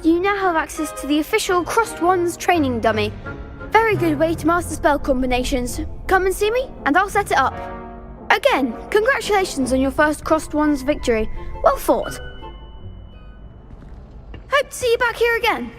you now have access to the official Crossed Wands training dummy. Very good way to master spell combinations. Come and see me, and I'll set it up. Again, congratulations on your first Crossed Wands victory. Well fought. Hope to see you back here again.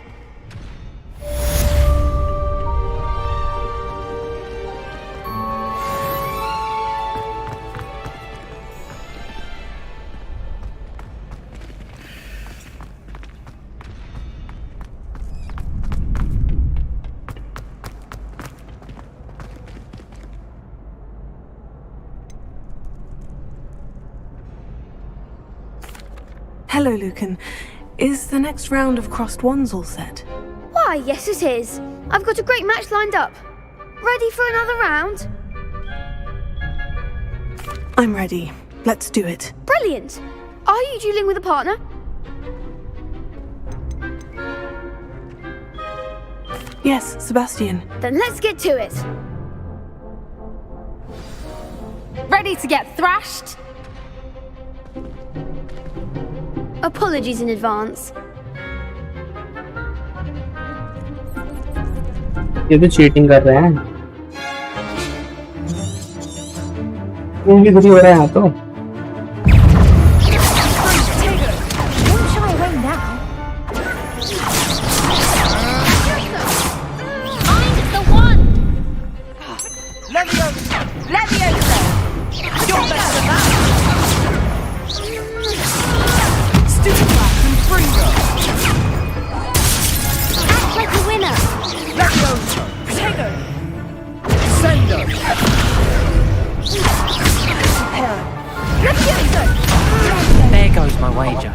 Hello, Lucan. Is the next round of crossed wands all set? Why, yes it is. I've got a great match lined up. Ready for another round? I'm ready. Let's do it. Brilliant. Are you dueling with a partner? Yes, Sebastian. Then let's get to it. Ready to get thrashed? Apologies in advance. ये तो cheating कर रहे हैं। वो भी हो रहा है यहाँ तो। There goes my wager.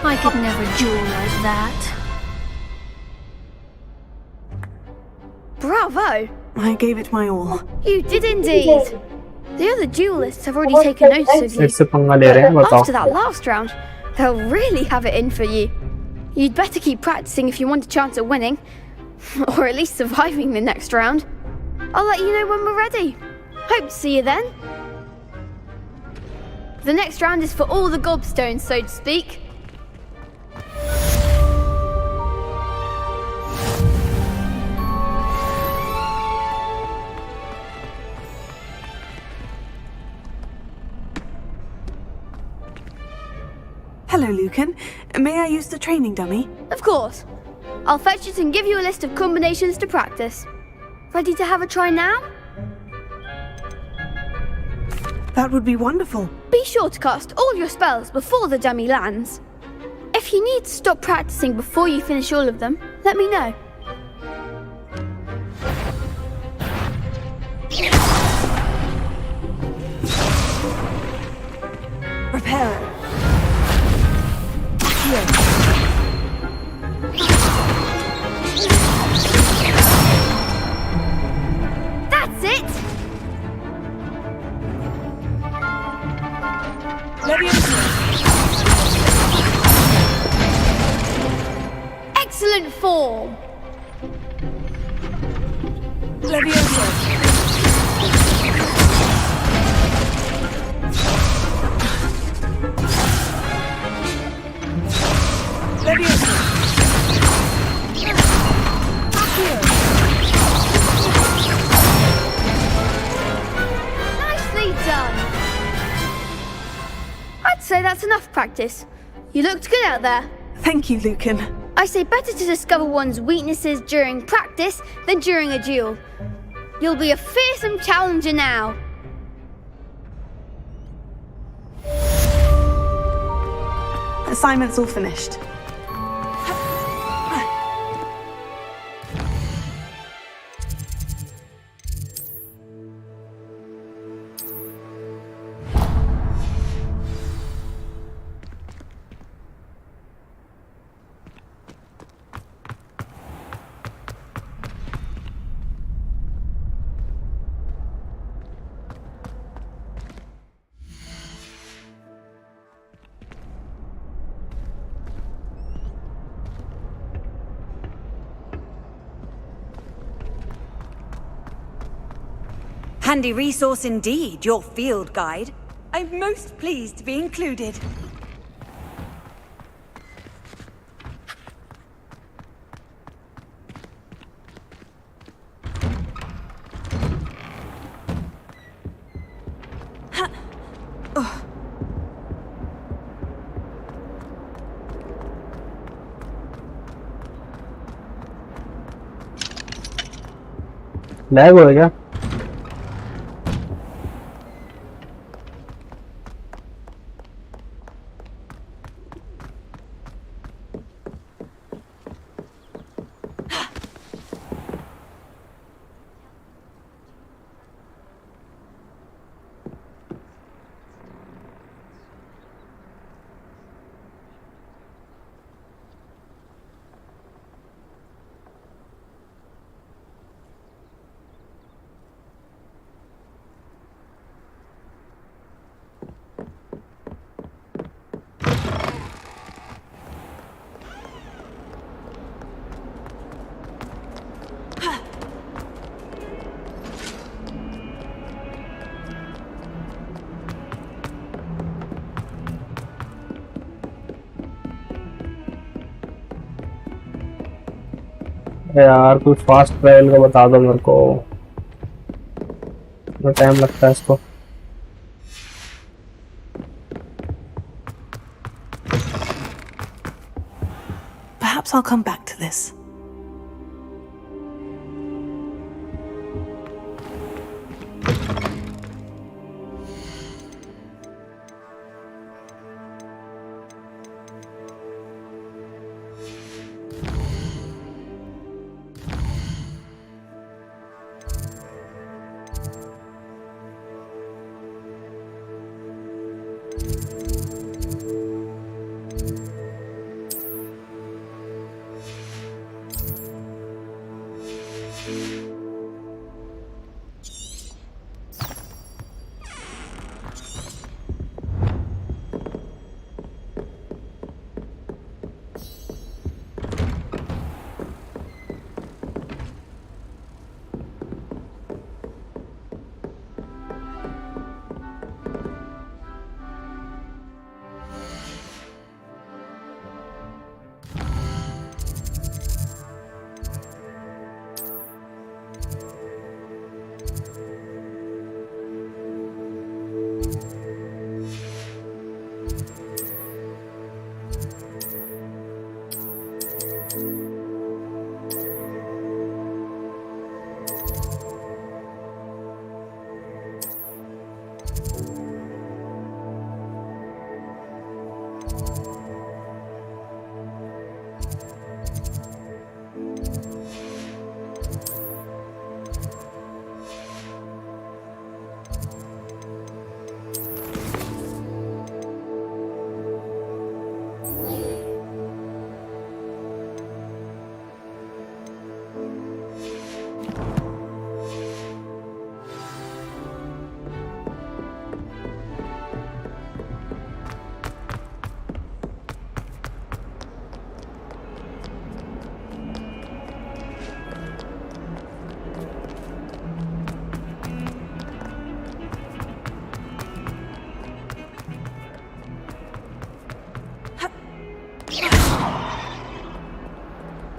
I could never duel like that. Bravo! I gave it my all. You did indeed. The other duelists have already taken notice of you. इससे पंगा ले रहे हैं बताओ. After that last round, they'll really have it in for you. You'd better keep practicing if you want a chance at winning. Or at least surviving the next round. I'll let you know when we're ready. Hope to see you then. The next round is for all the gobstones, so to speak. Hello, Lucan. May I use the training dummy? Of course. I'll fetch it and give you a list of combinations to practice. Ready to have a try now? That would be wonderful. Be sure to cast all your spells before the dummy lands. If you need to stop practicing before you finish all of them, let me know. Prepare. That's it! Excellent form! Nicely done! I'd say that's enough practice. You looked good out there. Thank you, Lucan. I say better to discover one's weaknesses during practice than during a duel. You'll be a fearsome challenger now. Assignment's all finished. Handy resource indeed, your field guide. I'm most pleased to be included. Lag हो गया. यार कुछ fast travel का बता दो मेरे को. कितना टाइम लगता है इसको. Perhaps I'll come back to this.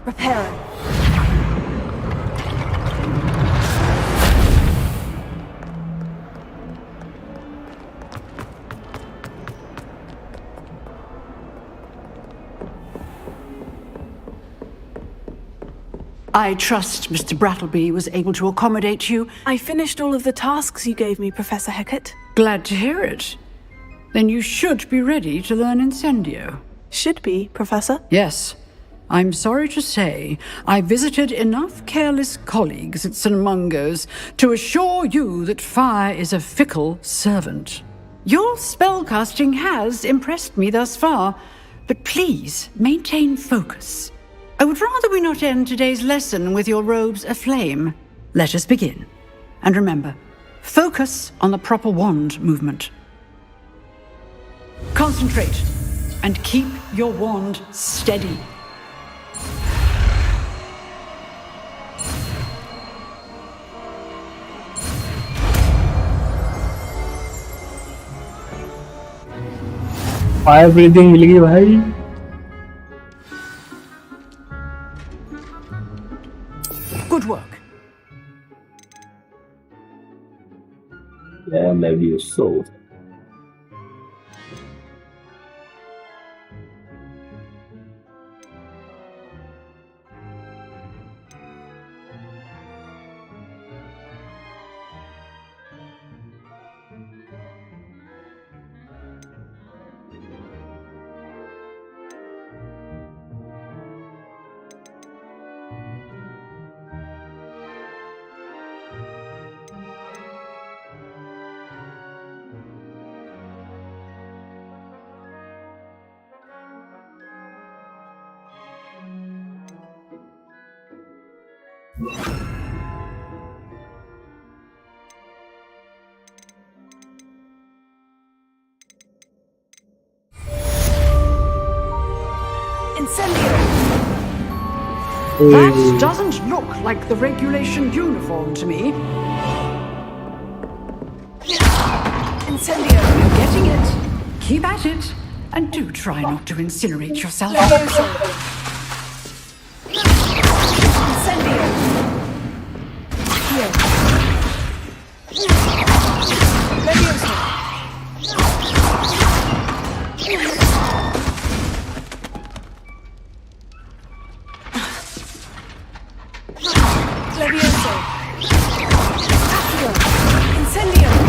Reparo. I trust Mr. Brattleby was able to accommodate you. I finished all of the tasks you gave me, Professor Hecat. Glad to hear it. Then you should be ready to learn Incendio. Should be, Professor? Yes. I'm sorry to say, I visited enough careless colleagues at St. Mungo's to assure you that fire is a fickle servant. Your spellcasting has impressed me thus far, but please maintain focus. I would rather we not end today's lesson with your robes aflame. Let us begin. And remember, focus on the proper wand movement. Concentrate, and keep your wand steady. Fire breathing मिल गई भाई। Good work. Yeah, maybe you so. That doesn't look like the regulation uniform to me. Incendio. You're getting it. Keep at it. And do try not to incinerate yourself. Incendio. Here. Leviosa.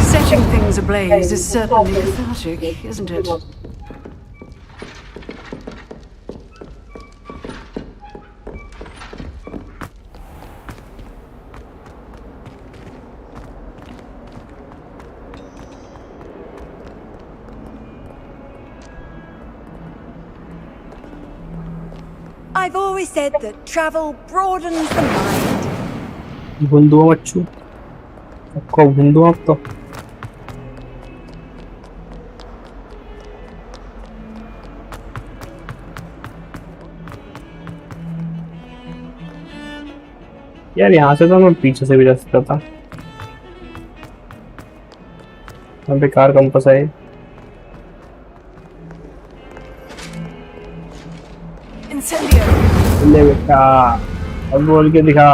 Setting things ablaze is certainly cathartic, isn't it? I've always said that travel broadens the mind. भूल दो बच्चों, सबको भूल दो आप तो। यार यहाँ से तो मैं पीछे से भी जा सकता था। यहाँ बेकार कंपास है। ले बेटा, अब बोल के दिखा।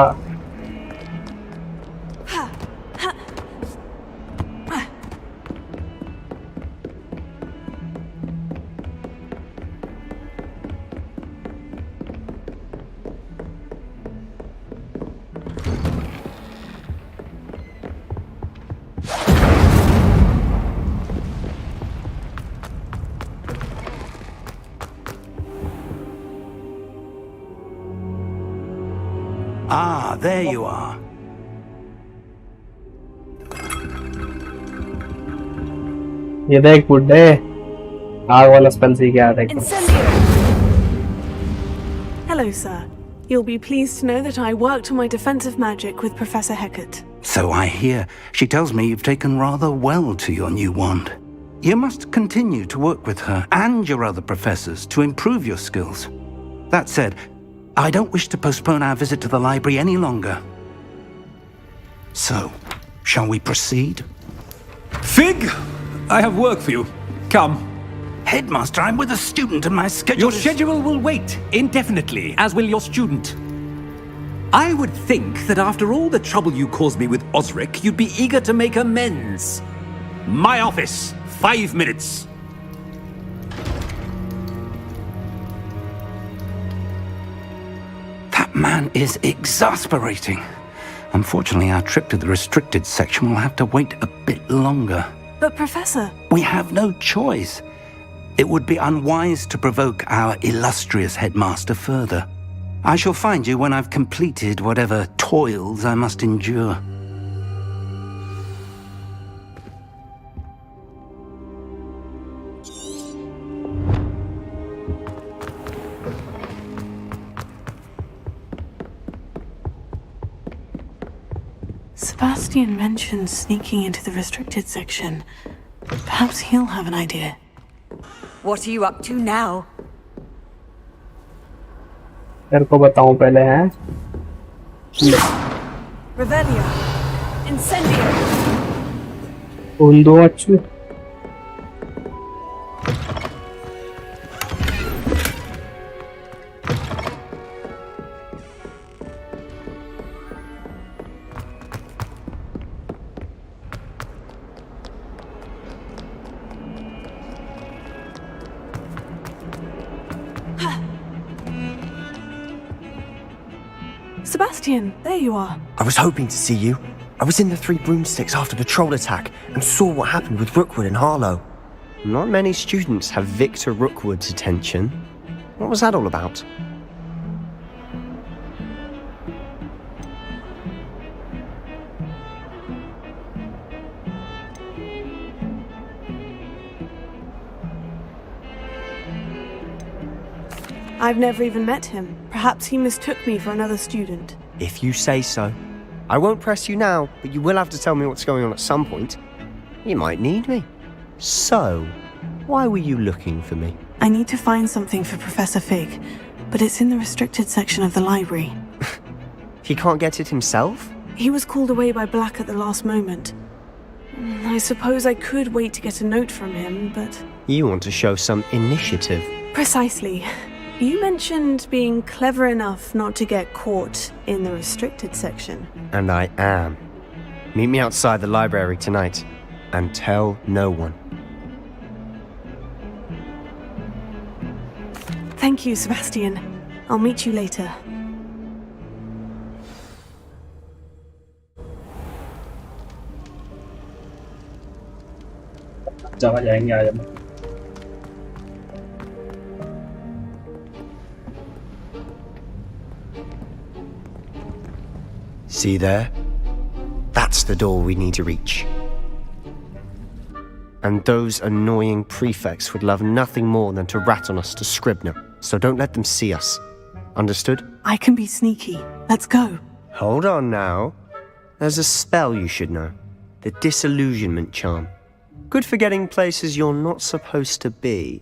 Ah, there you are. ये देख बुड्ढे, आग वाला स्पेल सीख गया देख। Hello, sir. You'll be pleased to know that I worked on my defensive magic with Professor Hecat. So I hear. She tells me you've taken rather well to your new wand. You must continue to work with her and your other professors to improve your skills. That said, I don't wish to postpone our visit to the library any longer. So, shall we proceed? Fig, I have work for you. Come. Headmaster, I'm with a student and my schedule Your schedule will wait indefinitely, as will your student. I would think that after all the trouble you caused me with Osric, you'd be eager to make amends. My office, 5 minutes. That man is exasperating. Unfortunately, our trip to the restricted section will have to wait a bit longer. But Professor... We have no choice. It would be unwise to provoke our illustrious headmaster further. I shall find you when I've completed whatever toils I must endure. Sebastian mentioned sneaking into the restricted section. Perhaps he'll have an idea. What are you up to now? तेरे को बताऊं पहले हैं Revelio. Incendio. उन दो अच्छे Sebastian, there you are. I was hoping to see you. I was in the Three Broomsticks after the troll attack and saw what happened with Rookwood and Harlow. Not many students have Victor Rookwood's attention. What was that all about? I've never even met him. Perhaps he mistook me for another student. If you say so. I won't press you now, but you will have to tell me what's going on at some point. You might need me. So, why were you looking for me? I need to find something for Professor Fig, but it's in the restricted section of the library. He can't get it himself? He was called away by Black at the last moment. I suppose I could wait to get a note from him, but... You want to show some initiative. Precisely. You mentioned being clever enough not to get caught in the restricted section. And I am. Meet me outside the library tonight, and tell no one. Thank you, Sebastian. I'll meet you later. जगह जाएंगे आज हम See there? That's the door we need to reach. And those annoying prefects would love nothing more than to rat on us to Scribner, so don't let them see us. Understood? I can be sneaky. Let's go. Hold on now. There's a spell you should know. The Disillusionment Charm. Good for getting places you're not supposed to be.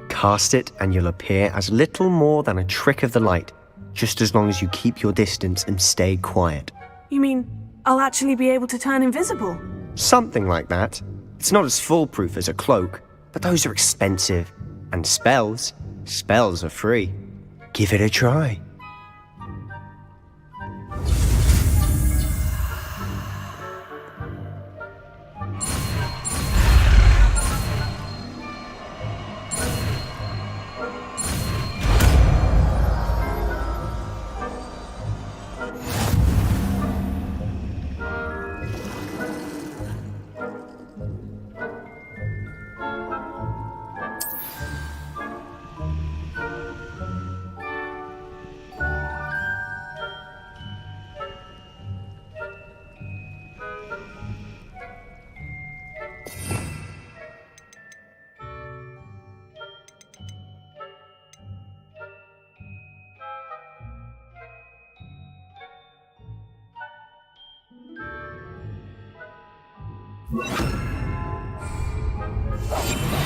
Cast it and you'll appear as little more than a trick of the light, just as long as you keep your distance and stay quiet. You mean I'll actually be able to turn invisible? Something like that. It's not as foolproof as a cloak, but those are expensive. And spells are free. Give it a try.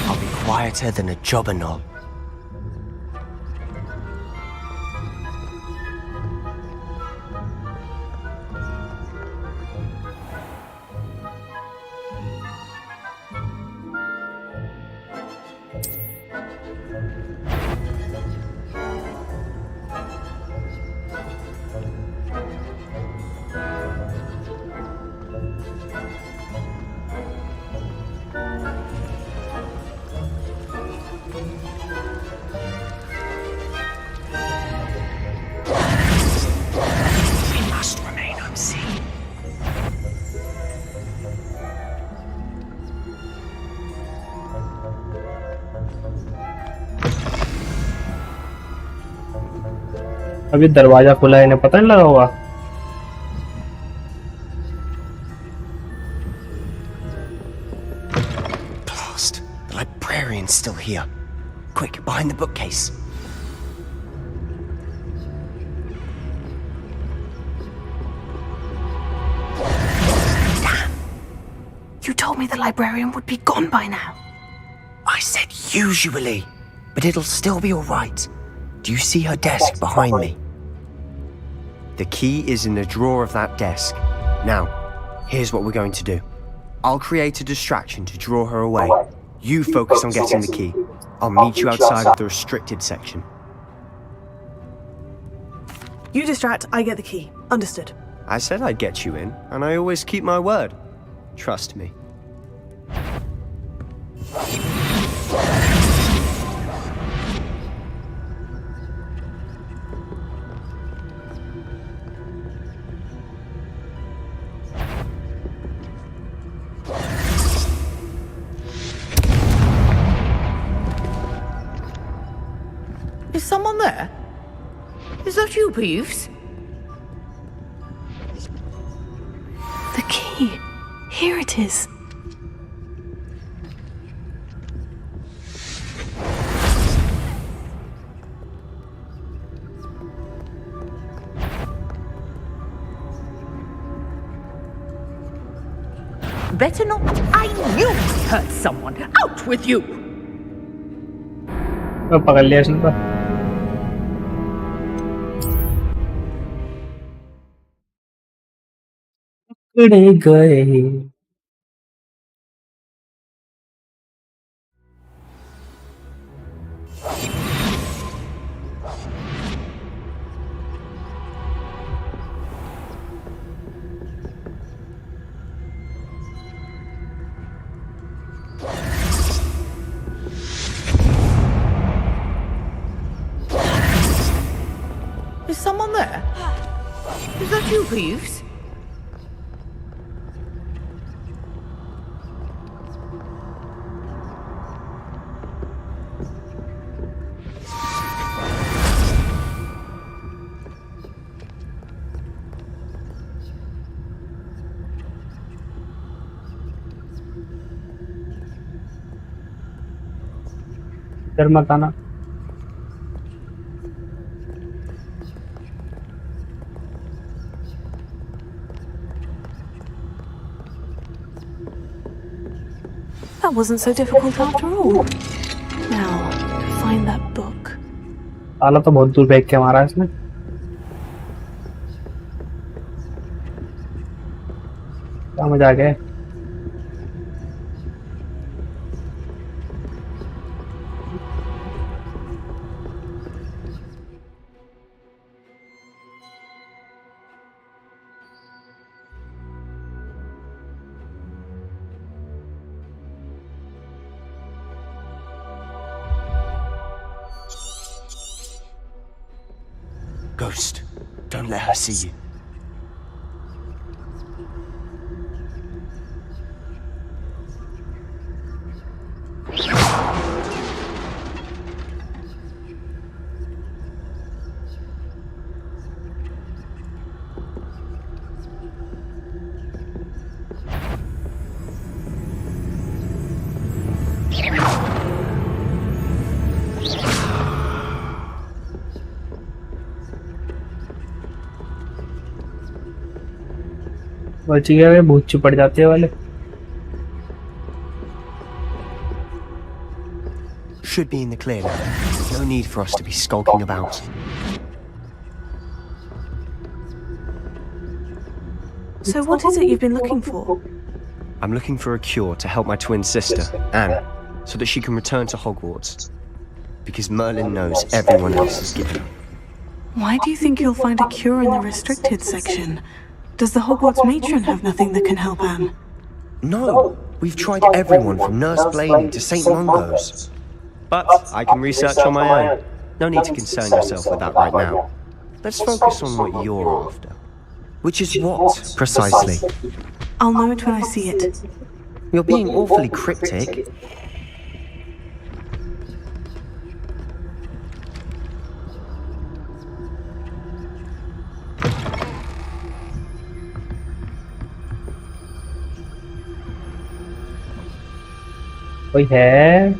I'll be quieter than a jobberknoll. अभी दरवाजा खुला है, इन्हें पता नहीं लगा होगा। Blast! The librarian's still here. Quick, behind the bookcase. You told me the librarian would be gone by now. I said usually, but it'll still be all right. Do you see her desk behind me? The key is in the drawer of that desk. Now, here's what we're going to do. I'll create a distraction to draw her away. You focus on getting the key. I'll meet you outside of the restricted section. You distract, I get the key. Understood. I said I'd get you in, and I always keep my word. Trust me. Is someone there? Is that you, Peeves? The key. Here it is. Better not. I knew I heard someone. Out with you! पकड़ लिया इसने तो। पकड़े गए। Is someone there? Is that you, Peeves? इधर मत आना। That wasn't so difficult after all. Now, find that book. ताला तो बहुत दूर फेंक के मारा इसने। क्या मजा आ गया। Ghost, don't let her see you. बच गया वे भूत चिपट जाते हैं वाले। Should be in the clear now. No need for us to be skulking about. So what is it you've been looking for? I'm looking for a cure to help my twin sister, Anne, so that she can return to Hogwarts. because Merlin knows everyone else is given up. Why do you think you'll find a cure in the restricted section? Does the Hogwarts matron have nothing that can help Anne? No, we've tried everyone from Nurse Blaney to St. Mungo's. But I can research on my own. No need to concern yourself with that right now. Let's focus on what you're after. Which is what, precisely? I'll know it when I see it. You're being awfully cryptic. कोई है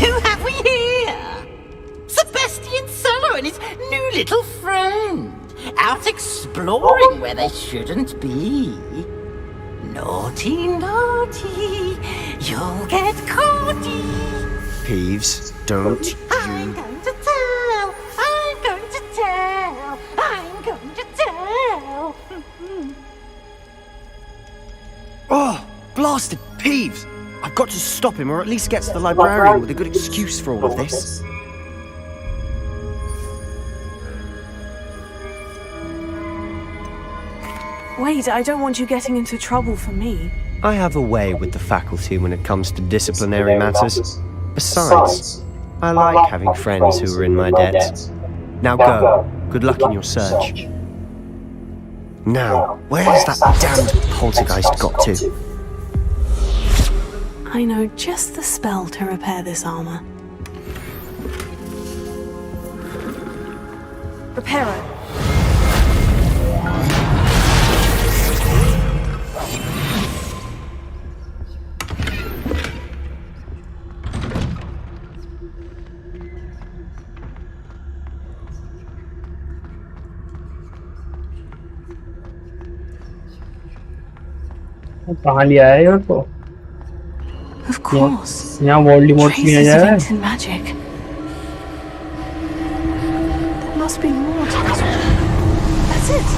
Who have we here? Sebastian Cello and his new little friend. Out exploring where they shouldn't be. Naughty, naughty. You'll get caughty. Peeves, don't you... I'm going to tell. I'm going to tell. I'm going to tell. Oh, blasted Peeves! I've got to stop him, or at least get to the librarian with a good excuse for all of this. Wait, I don't want you getting into trouble for me. I have a way with the faculty when it comes to disciplinary matters. Besides, I like having friends who are in my debt. Now go. Good luck in your search. Now, where has that damned poltergeist got to? I know just the spell to repair this armor. Repair it. कहाँ लिया है यार को Of course. यहाँ Voldemort भी आ जाए Traces of ancient magic. There must be more to this. That's it.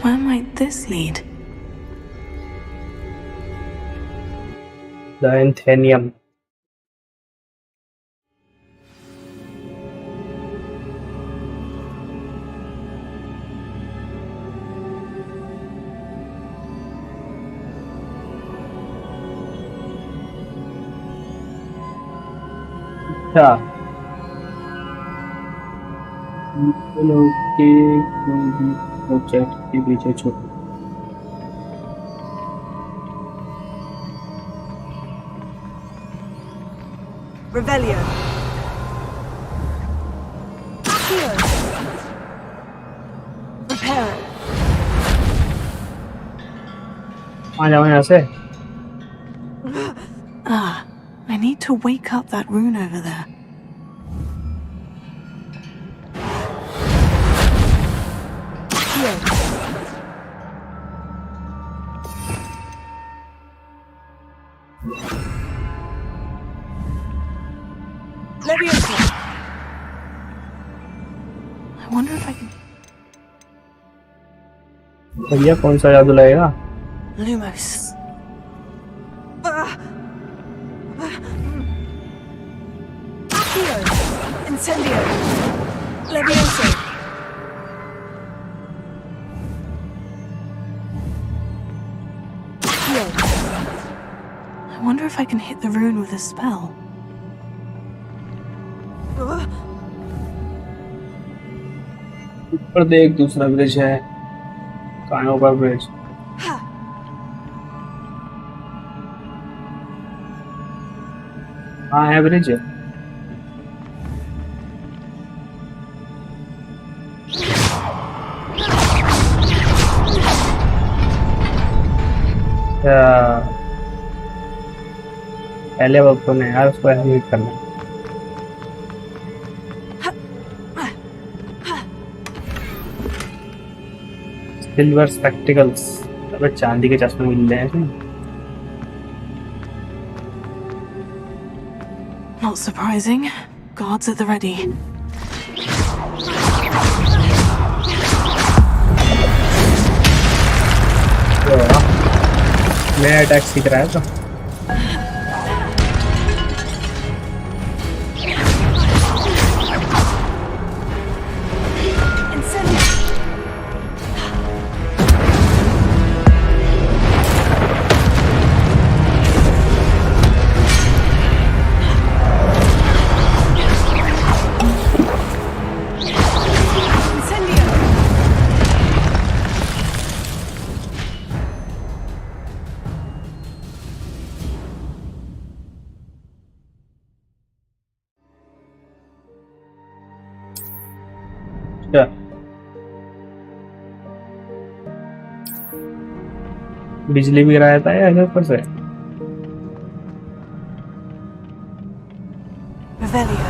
Where might this lead? the Anthenium. अच्छा लोग के प्रोजेक्ट के पीछे छोड़ Revelio. Accio. Repair it. आ जाओ यहाँ से Ah, I need to wake up that rune over there. Leviosa. I wonder if I can. भैया कौन सा जादू लगेगा Lumos. Accio. Incendio. Leviosa. Accio. I wonder if I can hit the rune with a spell. ऊपर देख दूसरा bridge है कहाँ है ऊपर ब्रिज? हाँ है ब्रिज। पहले वक्त को नहीं यार, उसको ऐसे करना है। सिल्वर स्पेक्टिकल्स, अबे चांदी के चश्मे मिल रहे हैं इसमें। Not surprising. Guards at the ready. नया अटैक सीख रहा है तो। बिजली भी गिराया था या ऊपर से? Revelio.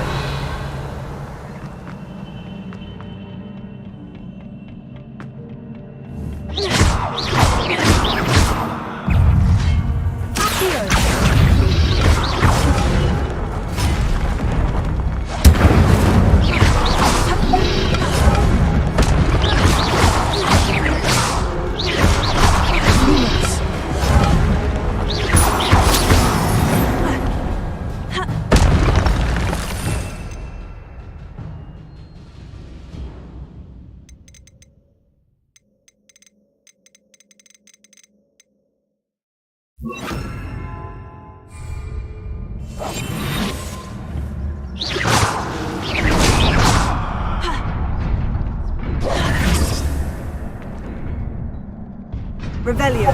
Revelio.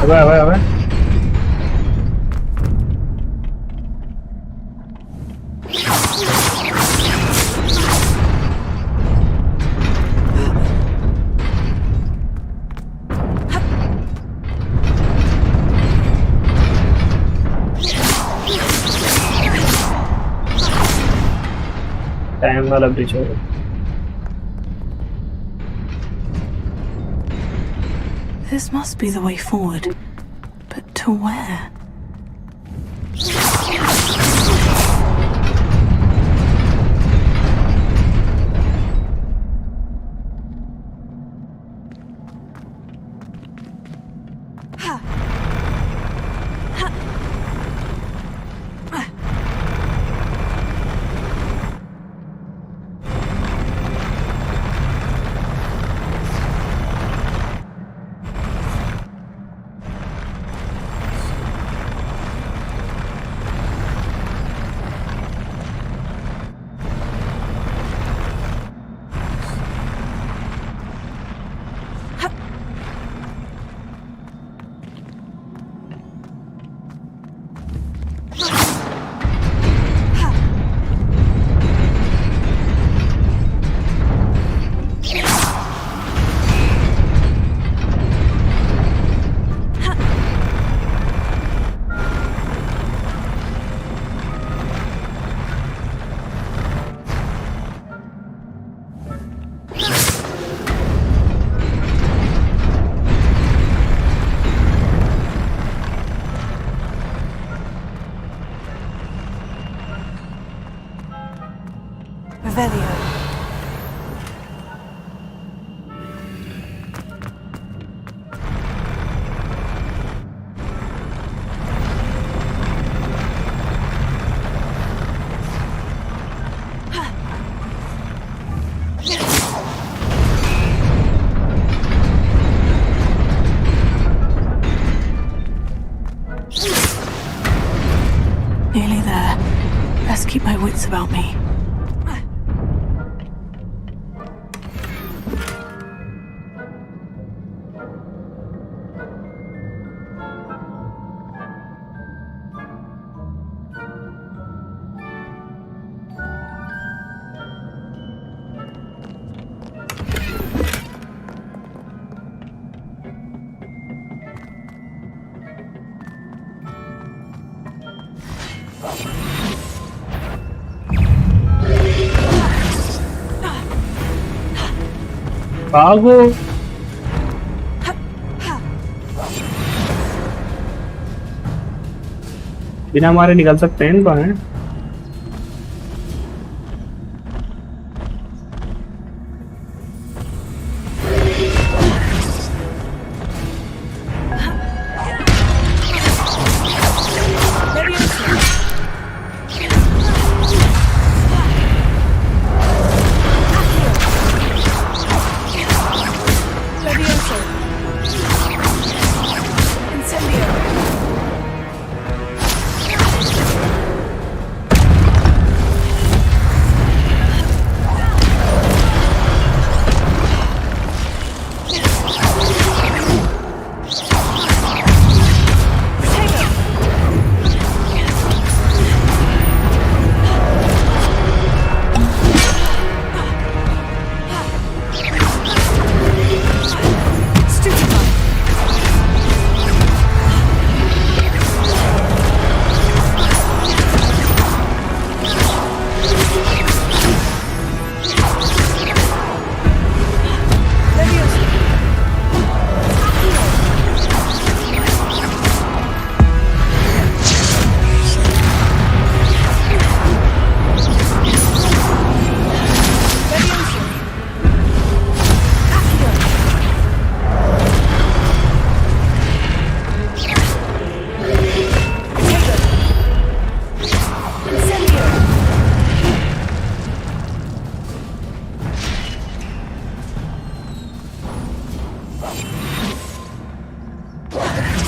अबे टाइम वाला ब्रिज होगा। This must be the way forward. But to where? Revelio. wits about me. भागो बिना मारे निकल सकते हैं इनको हैं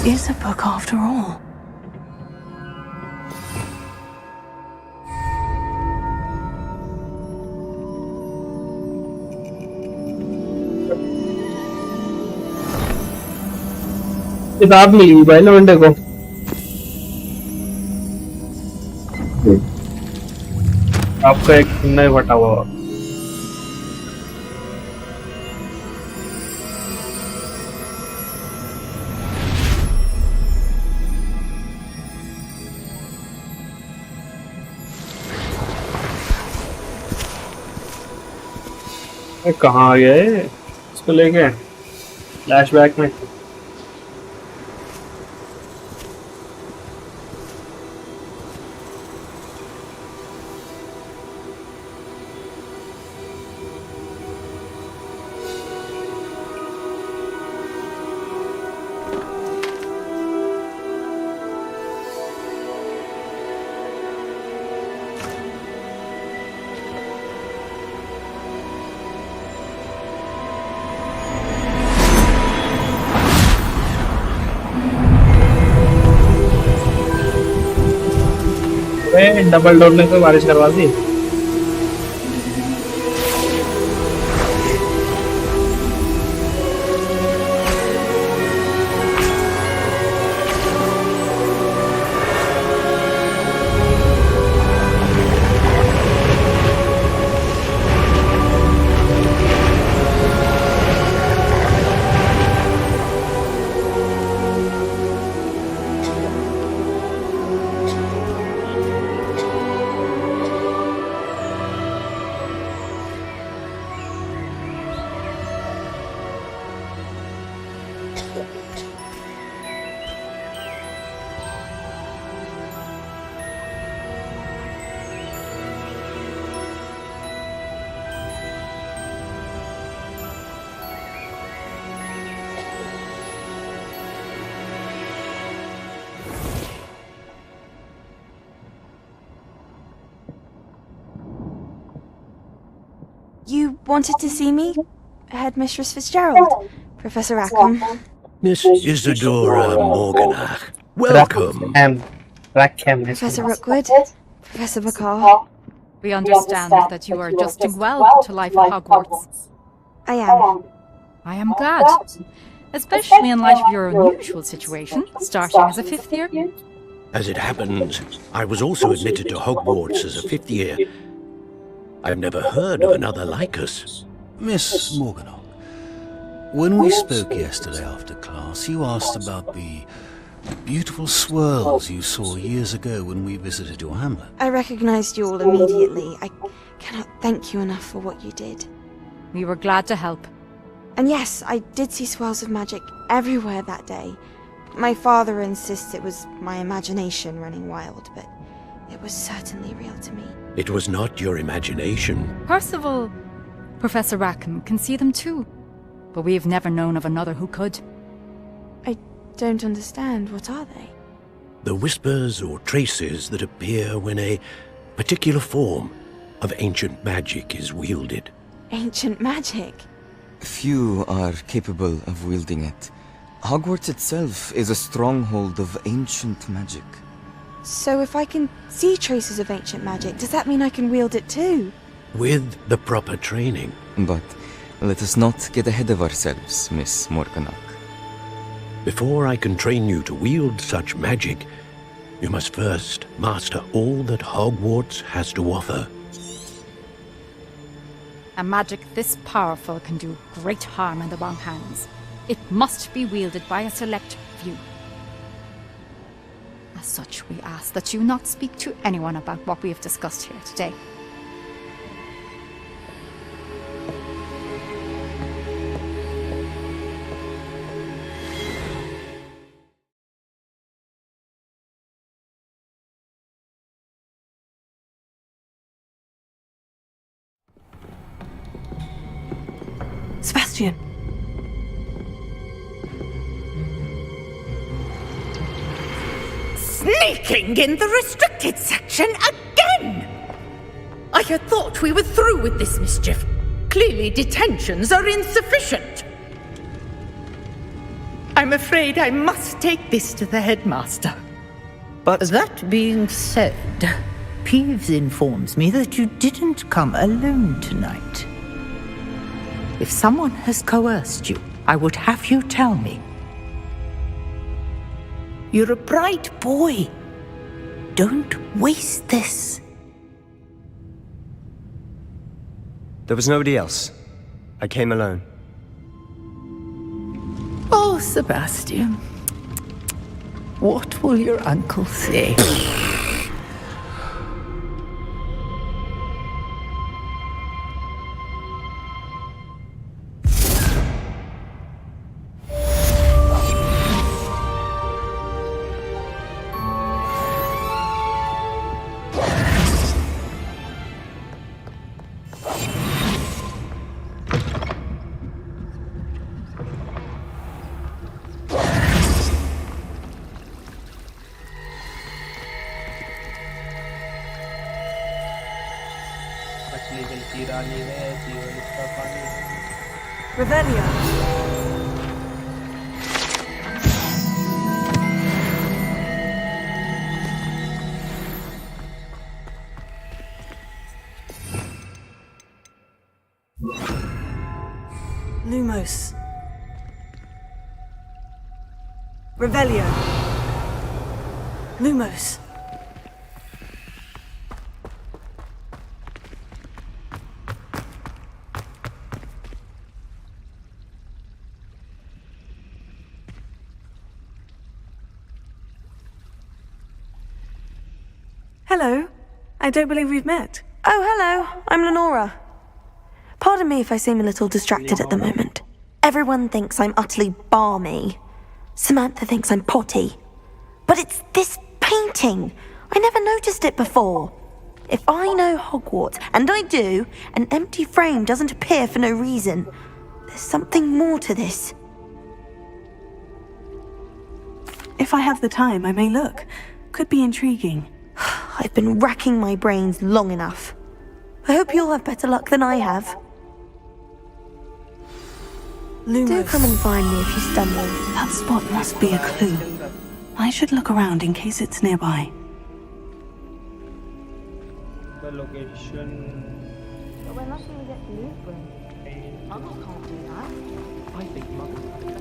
Is a book after all. किताब मिली भाई लौंडे को आपका एक नया बटा हुआ कहाँ आ गए इसको लेके फ्लैशबैक में डबल डोर ने तो बारिश करवा दी You wanted to see me? Headmistress Fitzgerald? Professor Rackham? Miss Isadora Morganach, welcome. Professor Rookwood? Professor Bakar? We understand that you are adjusting well to life at Hogwarts. I am. I am glad. Especially in light of your unusual situation, starting as a 5th year. As it happens, I was also admitted to Hogwarts as a 5th year. I've never heard of another like us. Miss Morganach, when we spoke yesterday after class, you asked about the beautiful swirls you saw years ago when we visited your hamlet. I recognized you all immediately. I cannot thank you enough for what you did. We were glad to help. And yes, I did see swirls of magic everywhere that day. My father insists it was my imagination running wild, but it was certainly real to me. It was not your imagination. Percival, Professor Rackham can see them too. But we have never known of another who could. I don't understand. What are they? The whispers or traces that appear when a particular form of ancient magic is wielded. Ancient magic? Few are capable of wielding it. Hogwarts itself is a stronghold of ancient magic. So if I can see traces of ancient magic, does that mean I can wield it too? With the proper training. But let us not get ahead of ourselves, Miss Morganach. Before I can train you to wield such magic, you must first master all that Hogwarts has to offer. A magic this powerful can do great harm in the wrong hands. It must be wielded by a select few. As such, we ask that you not speak to anyone about what we have discussed here today. Sebastian. Sneaking in the restricted section again! I had thought we were through with this mischief. Clearly detentions are insufficient. I'm afraid I must take this to the headmaster. But that being said, Peeves informs me that you didn't come alone tonight. If someone has coerced you, I would have you tell me. You're a bright boy. Don't waste this. There was nobody else. I came alone. Oh, Sebastian. What will your uncle say? Lumos. Revelio. Lumos. Hello. I don't believe we've met. Oh, hello. I'm Lenora. Pardon me if I seem a little distracted at the moment. Everyone thinks I'm utterly balmy. Samantha thinks I'm potty. But it's this painting. I never noticed it before. If I know Hogwarts, and I do, an empty frame doesn't appear for no reason. There's something more to this. If I have the time, I may look. Could be intriguing. I've been racking my brains long enough. I hope you'll have better luck than I have. Lumos. Do come and find me if you stumble. That spot must be a clue. I should look around in case it's nearby. location. But we're not going to get the blueprint. Muggles can't do that. I think Muggles are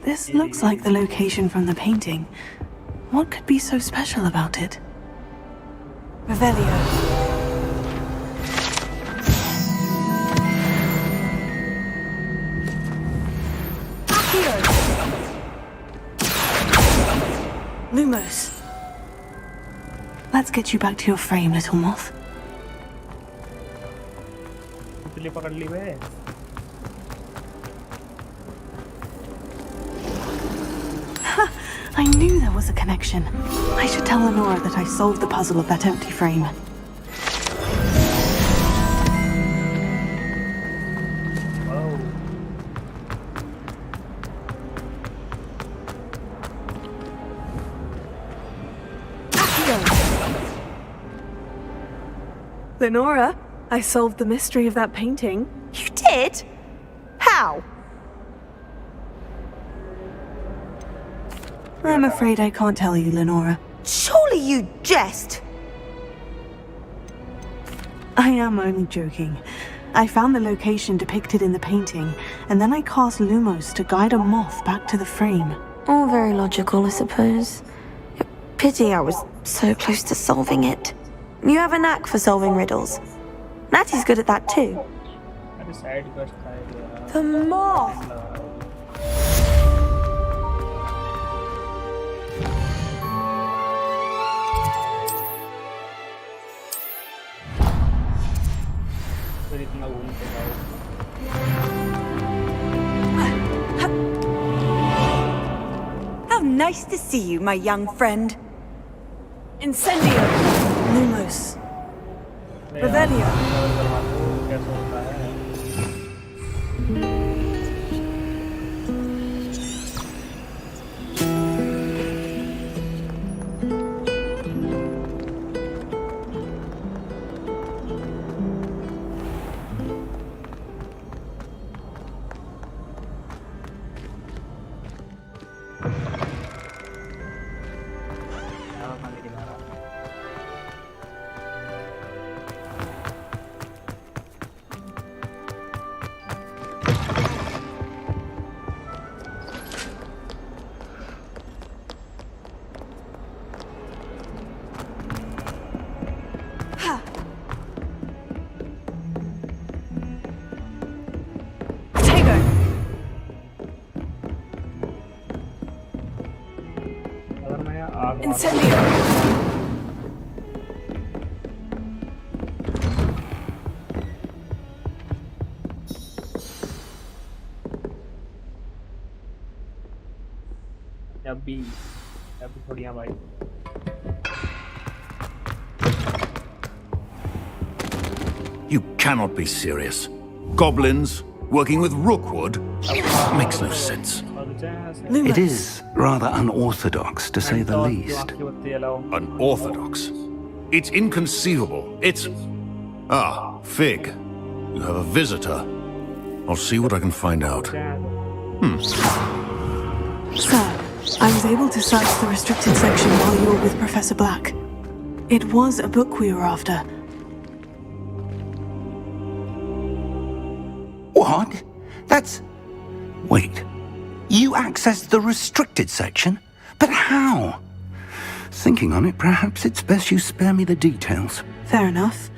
This looks like the location from the painting. What could be so special about it? Revelio. Lumos. Let's get you back to your frame, little moth. तितली पकड़ ली बे I knew there was a connection. I should tell Lenora that I solved the puzzle of that empty frame. Lenora, I solved the mystery of that painting. You did? How? I'm afraid I can't tell you, Lenora. Surely you jest! I am only joking. I found the location depicted in the painting, and then I cast Lumos to guide a moth back to the frame. All very logical, I suppose. Pity I was so close to solving it. You have a knack for solving riddles. Natty's good at that too. The moth! How nice to see you, my young friend. Incendio! Lumos. Revelio. Incendio! अभी थोड़ी यहाँ भाई You cannot be serious. Goblins working with Rookwood? Makes no sense. It is rather unorthodox, to say the least. Unorthodox? It's inconceivable. It's... Ah, Fig. You have a visitor. I'll see what I can find out. Sir, I was able to search the restricted section while you were with Professor Black. It was a book we were after. What? That's... Wait. You accessed the restricted section? But how? Thinking on it, perhaps it's best you spare me the details. Fair enough.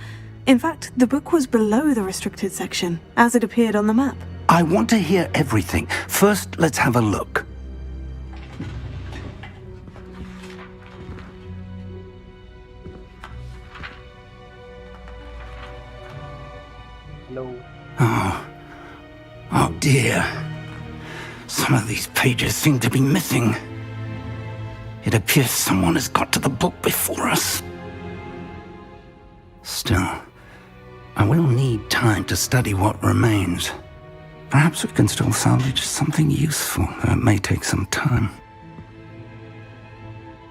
In fact, the book was below the restricted section, as it appeared on the map. I want to hear everything. First, let's have a look. Hello. Oh dear. Some of these pages seem to be missing. It appears someone has got to the book before us. Still, I will need time to study what remains. Perhaps we can still salvage something useful, though it may take some time.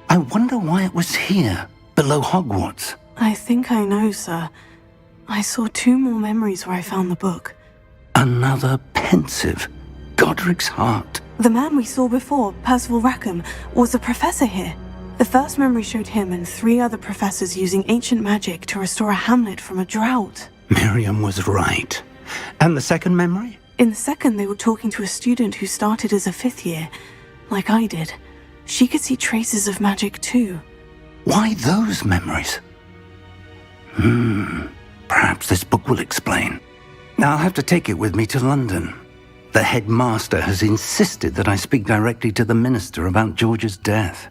I wonder why it was here, below Hogwarts. I think I know, sir. I saw 2 more memories where I found the book. Another pensive. Godric's heart. The man we saw before, Percival Rackham, was a professor here. The first memory showed him and 3 other professors using ancient magic to restore a hamlet from a drought. Miriam was right. And the second memory? In the second, they were talking to a student who started as a 5th year, like I did. She could see traces of magic too. Why those memories? Perhaps this book will explain. Now I'll have to take it with me to London. The headmaster has insisted that I speak directly to the minister about George's death.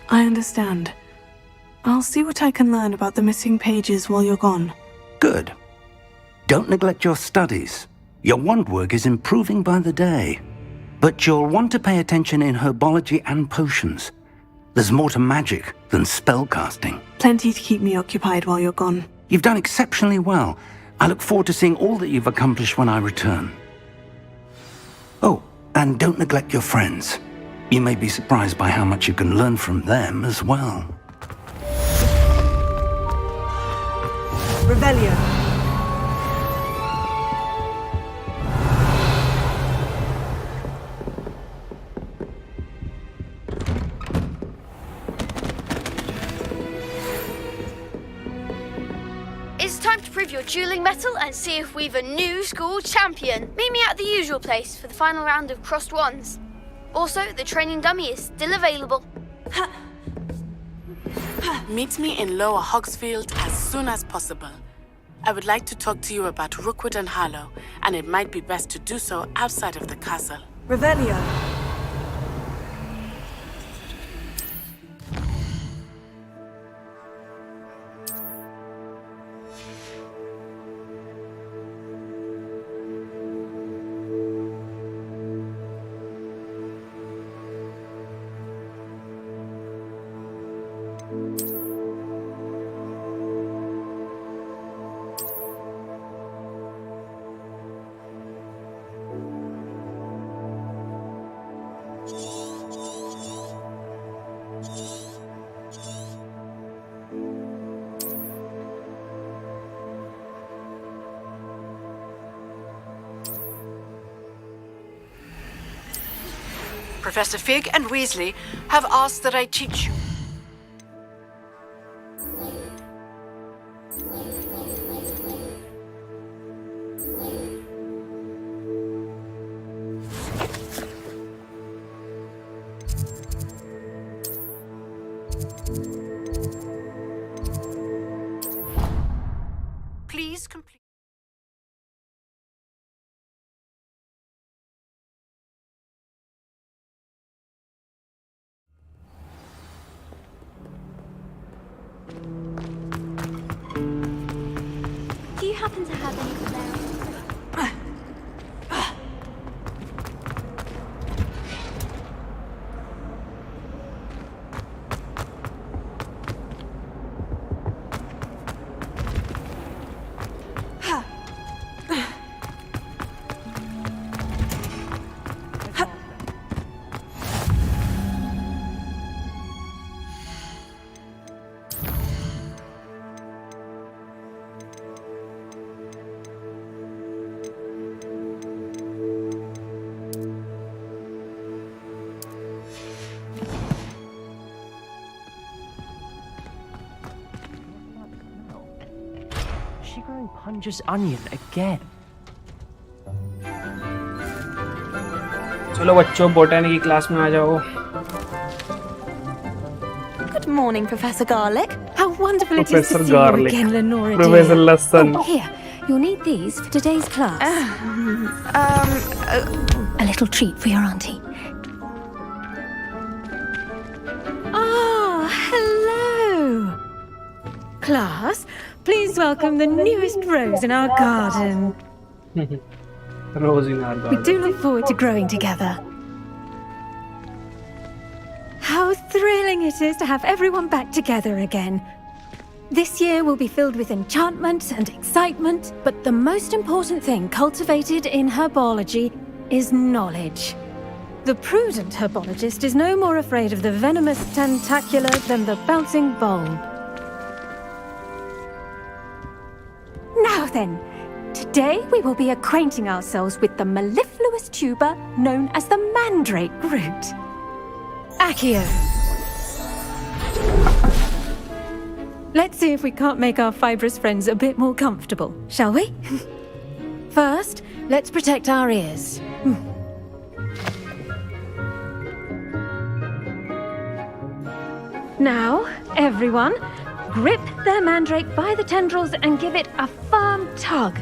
I understand. I'll see what I can learn about the missing pages while you're gone. Good. Don't neglect your studies. Your wand work is improving by the day. But you'll want to pay attention in herbology and potions. There's more to magic than spellcasting. Plenty to keep me occupied while you're gone. You've done exceptionally well. I look forward to seeing all that you've accomplished when I return. Oh, and don't neglect your friends. You may be surprised by how much you can learn from them as well. Revelio. It's time to prove your dueling mettle and see if we've a new school champion. Meet me at the usual place for the final round of crossed wands. Also, the training dummy is still available. Meet me in Lower Hogsfield as soon as possible. I would like to talk to you about Rookwood and Harlow, and it might be best to do so outside of the castle. Revelio. Professor Fig and Weasley have asked that I teach you. Please complete. Do you happen to have any there? She growing Punja's onion again? चलो बच्चों botany की class में आ जाओ. Good morning, Professor Garlic. How wonderful it is Professor to see Garlic. you again, Lenora Professor dear. Lassan. Oh, here, you'll need these for today's class. A little treat for your auntie. Ah, hello. Class, please welcome the newest rose in our garden. Rose in our garden. We do look forward to growing together. How thrilling it is to have everyone back together again. This year will be filled with enchantment and excitement, but the most important thing cultivated in herbology is knowledge. The prudent herbologist is no more afraid of the venomous tentacula than the bouncing bulb. Now then, today we will be acquainting ourselves with the mellifluous tuber known as the mandrake root. Accio. Let's see if we can't make our fibrous friends a bit more comfortable, shall we? First, let's protect our ears. Now, everyone, grip their mandrake by the tendrils and give it a firm tug.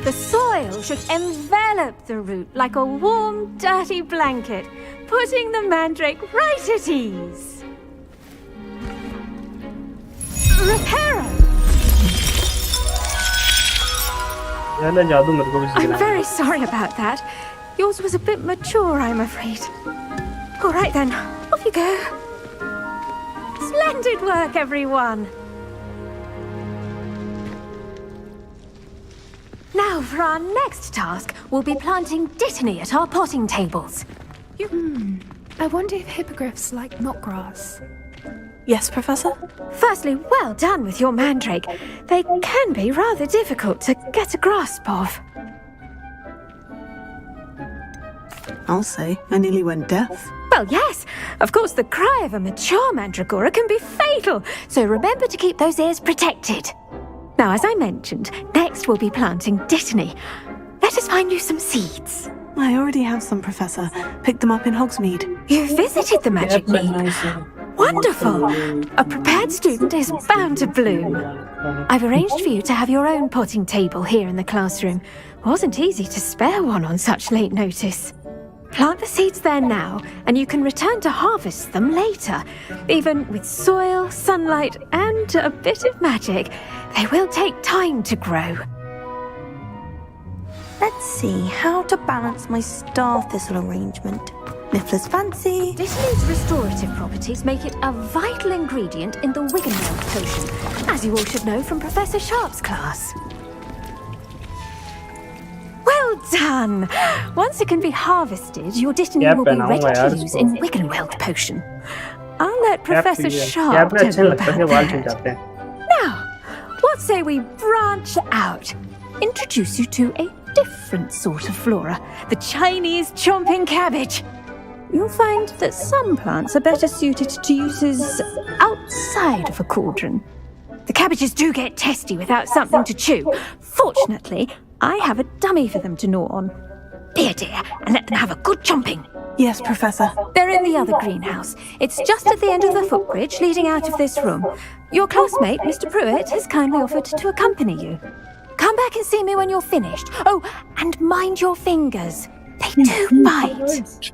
The soil should envelop the root like a warm, dirty blanket, putting the mandrake right at ease. Reparo! I'm very sorry about that. Yours was a bit mature, I'm afraid. All right then, off you go. Splendid work, everyone. Now, for our next task, we'll be planting dittany at our potting tables. I wonder if hippogriffs like knotgrass. Yes, Professor? Firstly, well done with your mandrake. They can be rather difficult to get a grasp of. I'll say, I nearly went deaf. Well, yes. Of course, the cry of a mature mandragora can be fatal, so remember to keep those ears protected. Now, as I mentioned, next we'll be planting dittany. Let us find you some seeds. I already have some, Professor. Picked them up in Hogsmeade. You visited the magic mead. Wonderful! A prepared student is bound to bloom. I've arranged for you to have your own potting table here in the classroom. Wasn't easy to spare one on such late notice. Plant the seeds there now, and you can return to harvest them later. Even with soil, sunlight, and a bit of magic, they will take time to grow. Let's see how to balance my star thistle arrangement. Niffler's fancy. Dittany's restorative properties make it a vital ingredient in the Wiggenweld potion, as you all should know from Professor Sharp's class. Well done! Once it can be harvested, your dittany will be ready to use in Wiggenweld potion. I'll let Professor Sharp tell about that. Now, what say we branch out? Introduce you to a different sort of flora, the Chinese chomping cabbage. You'll find that some plants are better suited to uses outside of a cauldron. The cabbages do get testy without something to chew. Fortunately, I have a dummy for them to gnaw on. Here, dear, and let them have a good chomping. Yes, Professor. They're in the other greenhouse. It's just at the end of the footbridge leading out of this room. Your classmate, Mr. Pruitt, has kindly offered to accompany you. Come back and see me when you're finished. Oh, and mind your fingers. They do bite.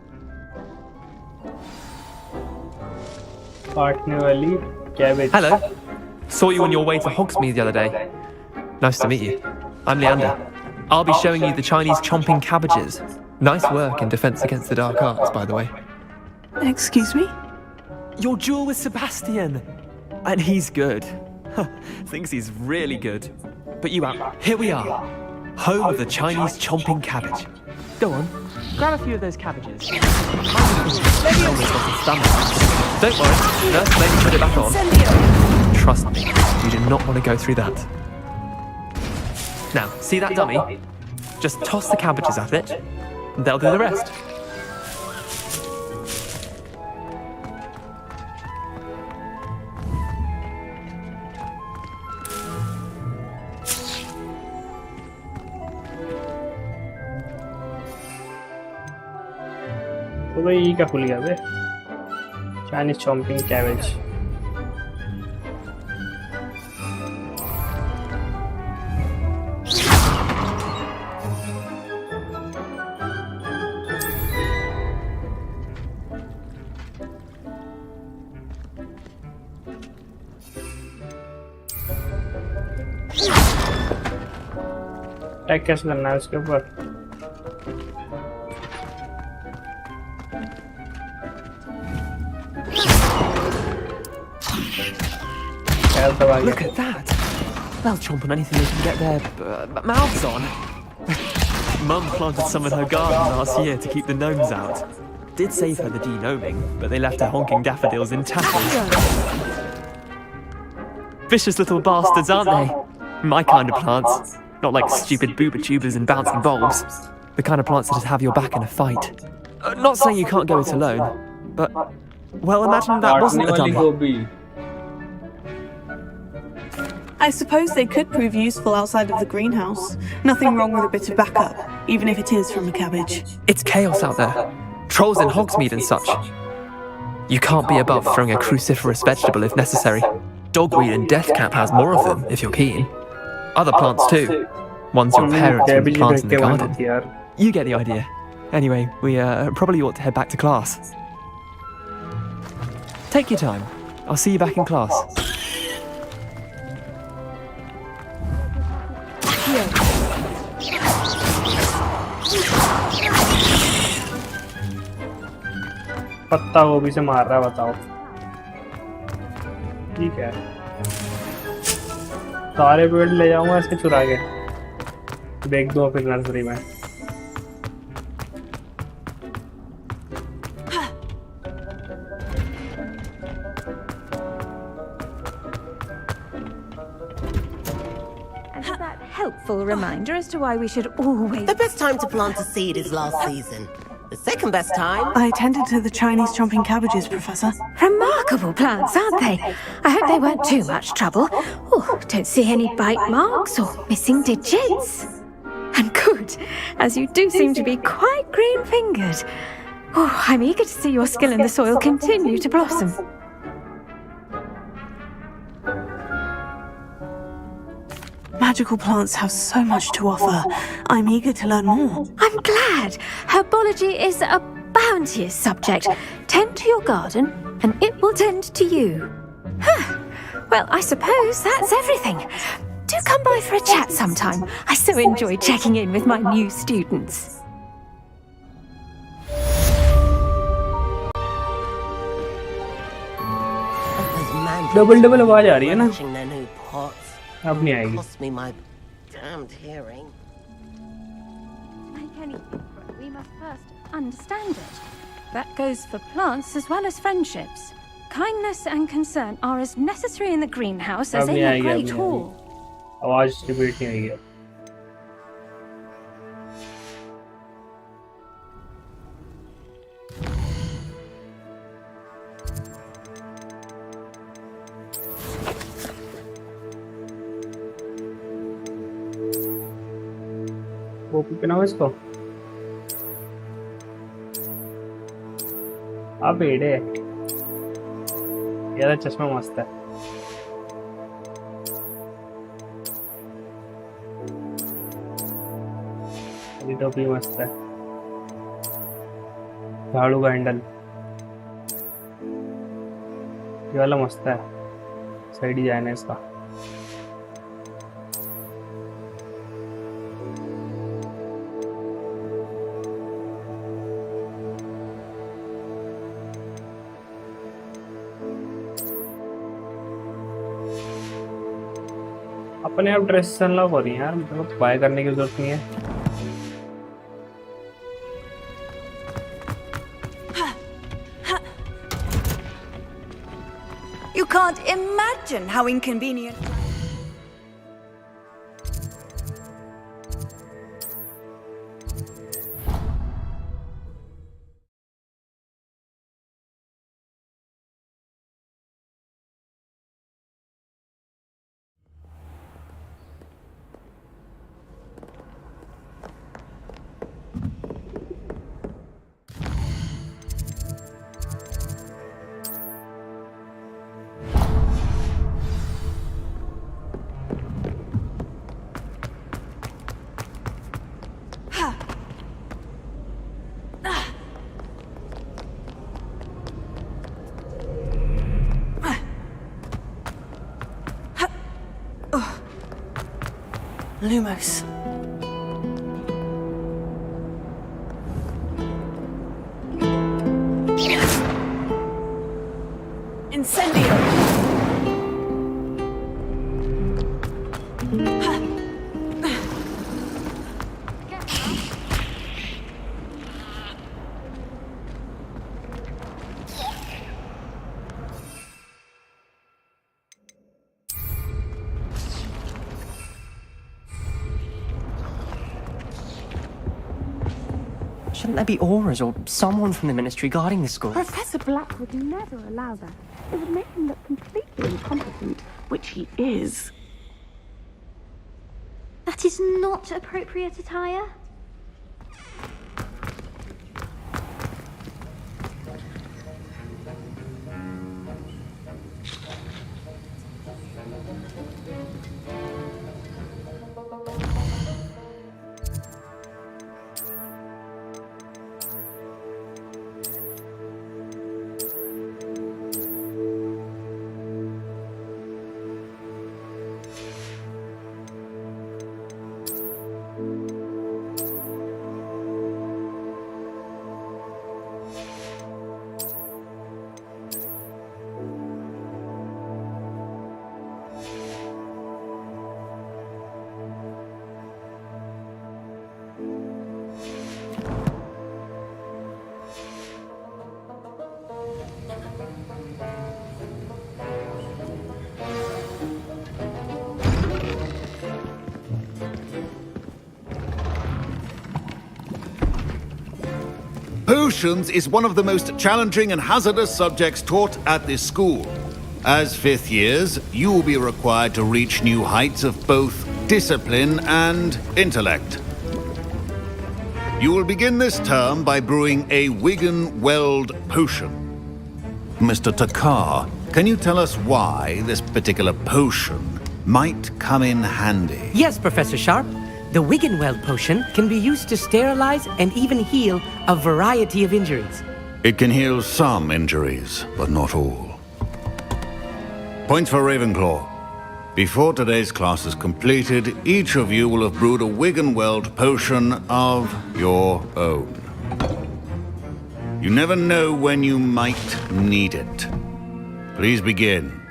Hello. Saw you on your way to Hogsmeade the other day. Nice to meet you. I'm Leander. I'll be showing you the Chinese chomping cabbages. Nice work in Defense Against the Dark Arts, by the way. Excuse me? Your duel with Sebastian. And he's good. Thinks he's really good. But you out. Here we are. Home of the Chinese chomping cabbage. Go on. Grab a few of those cabbages. Don't worry. First, maybe put it back on. Trust me. You do not want to go through that. Now, see that dummy? Just toss the cabbages at it, and they'll do the rest. तो भाई ये क्या खुल गया बे? Chinese chomping cabbage. Attack कैसे करना है उसके ऊपर? Look at that! They'll chomp on anything they can get their mouths on. Mum planted some in her garden last year to keep the gnomes out. Did save her the de-gnoming, but they left her honking daffodils in tatters. Vicious little bastards, aren't they? My kind of plants. Not like stupid booba tubers and bouncing bulbs. The kind of plants that'd have your back in a fight. Not saying you can't go it alone, but... Well, imagine that wasn't a dummy. I suppose they could prove useful outside of the greenhouse. Nothing wrong with a bit of backup, even if it is from a cabbage. It's chaos out there. Trolls in Hogsmeade and such. You can't be above throwing a cruciferous vegetable if necessary. Dogweed and deathcap has more of them, if you're keen. Other plants too. Ones your parents would plant in the garden. You get the idea. Anyway, we probably ought to head back to class. Take your time. I'll see you back in class. पत्ता गोभी से मार रहा है, बताओ। ठीक है, सारे पेड़ ले जाऊंगा इसके चुरा के, देख दो फिर नर्सरी में। Helpful reminder as to why we should always... The best time to plant a seed is last season. The second best time... I tended to the Chinese chomping cabbages, Professor. Remarkable plants, aren't they? I hope they weren't too much trouble. Oh, don't see any bite marks or missing digits. And good, as you do seem to be quite green-fingered. Oh, I'm eager to see your skill in the soil continue to blossom. Magical plants have so much to offer. I'm eager to learn more. I'm glad. Herbology is a bounteous subject. Tend to your garden, and it will tend to you. Well, I suppose that's everything. Do come by for a chat sometime. I so enjoy checking in with my new students. Double आवाज आ रही है ना, अब नहीं आएगी। Cost me my damned hearing. Like any secret, we must first understand it. That goes for plants as well as friendships. Kindness and concern are as necessary in the greenhouse as in the great hall. आवाज repeat नहीं हुई है। Copy पे ना इसको अब एडे यार चश्मा मस्त है। ये टोपी मस्त है, झाड़ू का हैंडल ये वाला मस्त है, सही डिजाइन है इसका। अपने आप ड्रेस अनलॉक हो रही है यार, मतलब बाय करने की जरूरत नहीं है। You can't imagine how inconvenient. Lumos. Incendio! Shouldn't there be auras or someone from the ministry guarding the school? Professor Black would never allow that. It would make him look completely incompetent, which he is. That is not appropriate attire. Potions is one of the most challenging and hazardous subjects taught at this school. As fifth years, you will be required to reach new heights of both discipline and intellect. You will begin this term by brewing a Wigan-Weld potion. Mr. Takar, can you tell us why this particular potion might come in handy? Yes, Professor Sharp. The Wigan-Weld potion can be used to sterilize and even heal a variety of injuries. It can heal some injuries, but not all. Points for Ravenclaw. Before today's class is completed, each of you will have brewed a Wigan-Weld potion of your own. You never know when you might need it. Please begin.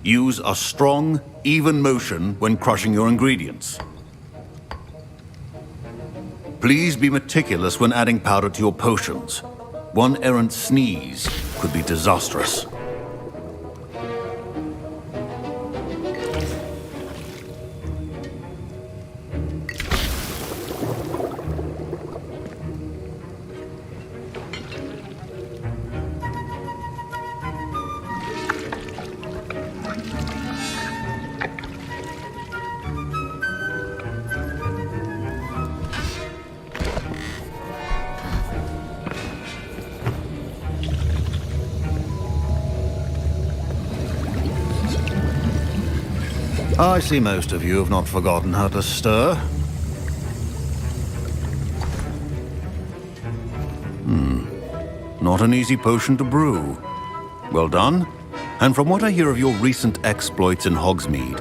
Use a strong, even motion when crushing your ingredients. Please be meticulous when adding powder to your potions. One errant sneeze could be disastrous. I see most of you have not forgotten how to stir. Not an easy potion to brew. Well done. And from what I hear of your recent exploits in Hogsmeade,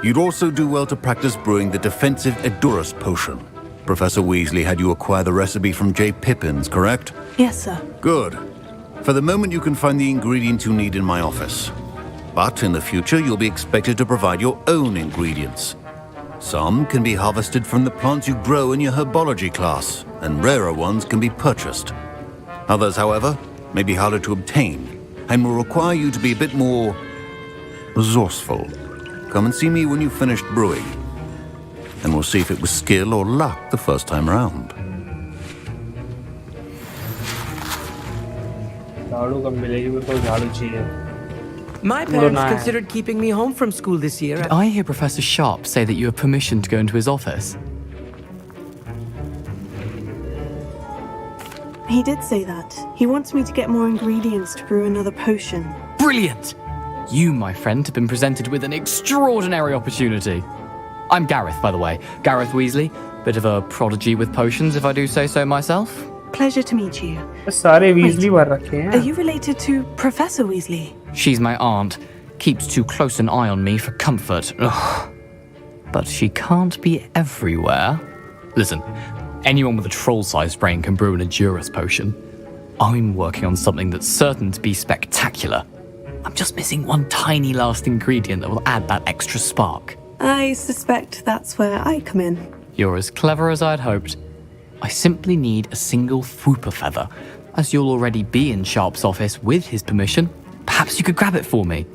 you'd also do well to practice brewing the defensive Edurus potion. Professor Weasley had you acquire the recipe from J. Pippins, correct? Yes, sir. Good. For the moment, you can find the ingredients you need in my office. But in the future, you'll be expected to provide your own ingredients. Some can be harvested from the plants you grow in your herbology class, and rarer ones can be purchased. Others, however, may be harder to obtain, and will require you to be a bit more resourceful. Come and see me when you've finished brewing, and we'll see if it was skill or luck the first time around. My parents considered keeping me home from school this year. Did I hear Professor Sharp say that you have permission to go into his office? He did say that. He wants me to get more ingredients to brew another potion. Brilliant! You, my friend, have been presented with an extraordinary opportunity. I'm Gareth, by the way. Gareth Weasley. Bit of a prodigy with potions, if I do say so myself. Pleasure to meet you. सारे Weasley भर रखे हैं. Are you related to Professor Weasley? She's my aunt. Keeps too close an eye on me for comfort. Ugh. But she can't be everywhere. Listen, anyone with a troll-sized brain can brew an Edurus potion. I'm working on something that's certain to be spectacular. I'm just missing one tiny last ingredient that will add that extra spark. I suspect that's where I come in. You're as clever as I'd hoped. I simply need a single Fwooper feather. As you'll already be in Sharp's office with his permission, perhaps you could grab it for me.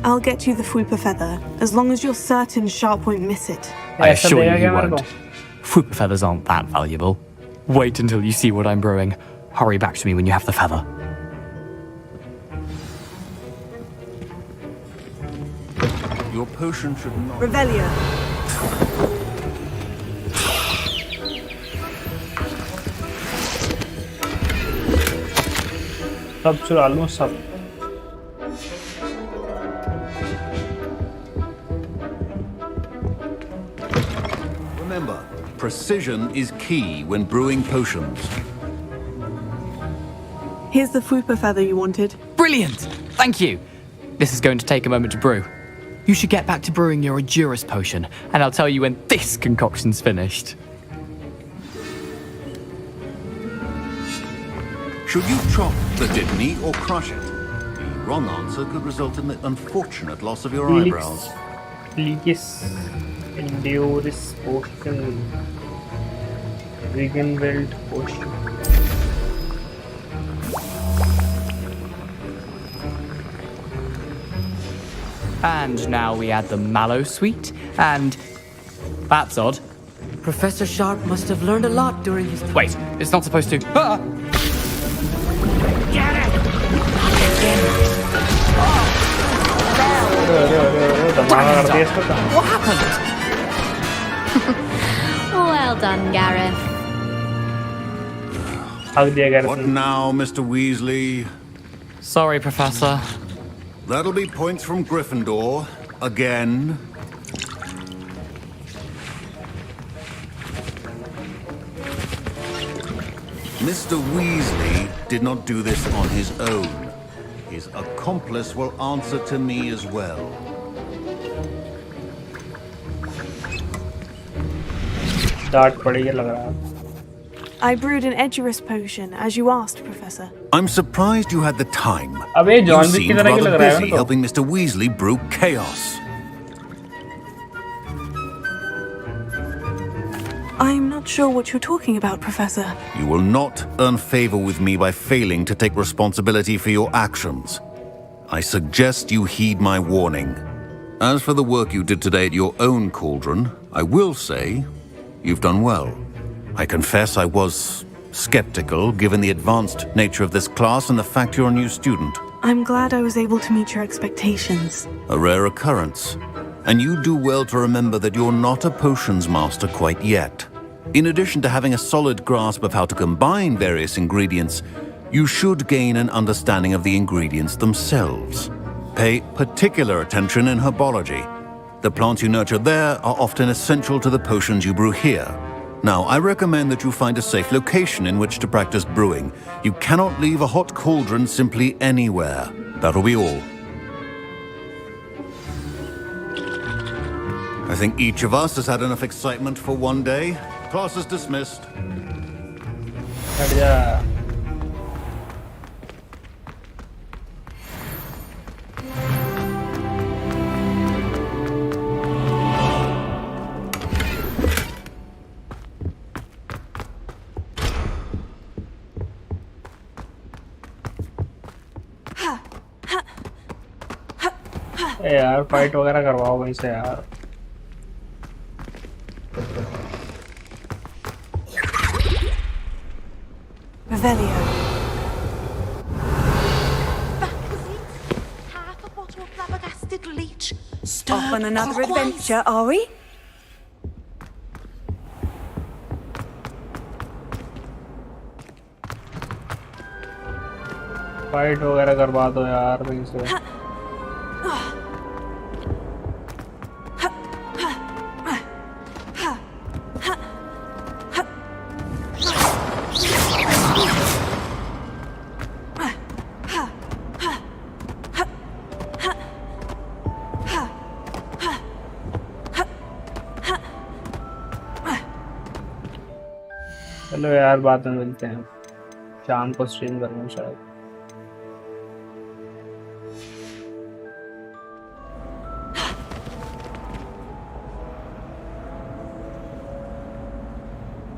I'll get you the Fwooper feather, as long as you're certain Sharp won't miss it. I assure you he won't. Fwooper feathers aren't that valuable. Wait until you see what I'm brewing. Hurry back to me when you have the feather. Your potion should not... Revelio. सब चुरा लो सब. Remember, precision is key when brewing potions. Here's the Fwooper feather you wanted. Brilliant! Thank you. This is going to take a moment to brew. You should get back to brewing your Edurus potion, and I'll tell you when this concoction's finished. Should you chop the Dibney or crush it? The wrong answer could result in the unfortunate loss of your eyebrows. Edurus potion. Wiggenweld potion. And now we add the mallow sweet, and... That's odd. Professor Sharp must have learned a lot during his... Wait, it's not supposed to... Ah! Get it! What happened? Well done, Gareth. What now, Mr. Weasley? Sorry, Professor. That'll be points from Gryffindor. Again. Mr. Weasley did not do this on his own. His accomplice will answer to me as well. I brewed an Edurus potion, as you asked, Professor. I'm surprised you had the time. अबे You John भी seemed किधर आके लग rather रहा है busy तो. helping Mr. Weasley brew chaos. I'm not sure what you're talking about, Professor. You will not earn favor with me by failing to take responsibility for your actions. I suggest you heed my warning. As for the work you did today at your own cauldron, I will say you've done well. I confess I was skeptical, given the advanced nature of this class and the fact you're a new student. I'm glad I was able to meet your expectations. A rare occurrence. And you do well to remember that you're not a potions master quite yet. In addition to having a solid grasp of how to combine various ingredients, you should gain an understanding of the ingredients themselves. Pay particular attention in herbology. The plants you nurture there are often essential to the potions you brew here. Now, I recommend that you find a safe location in which to practice brewing. You cannot leave a hot cauldron simply anywhere. That'll be all. I think each of us has had enough excitement for one day. Class is dismissed. यार fight वगैरह करवाओ वहीं से यार. Revelio. Half a bottle of flabbergasted leech. Off on another adventure, are we? Fight वगैरह करवा दो यार वहीं से. चलो यार बाद में मिलते हैं, शाम को स्ट्रीम करूँगा शायद।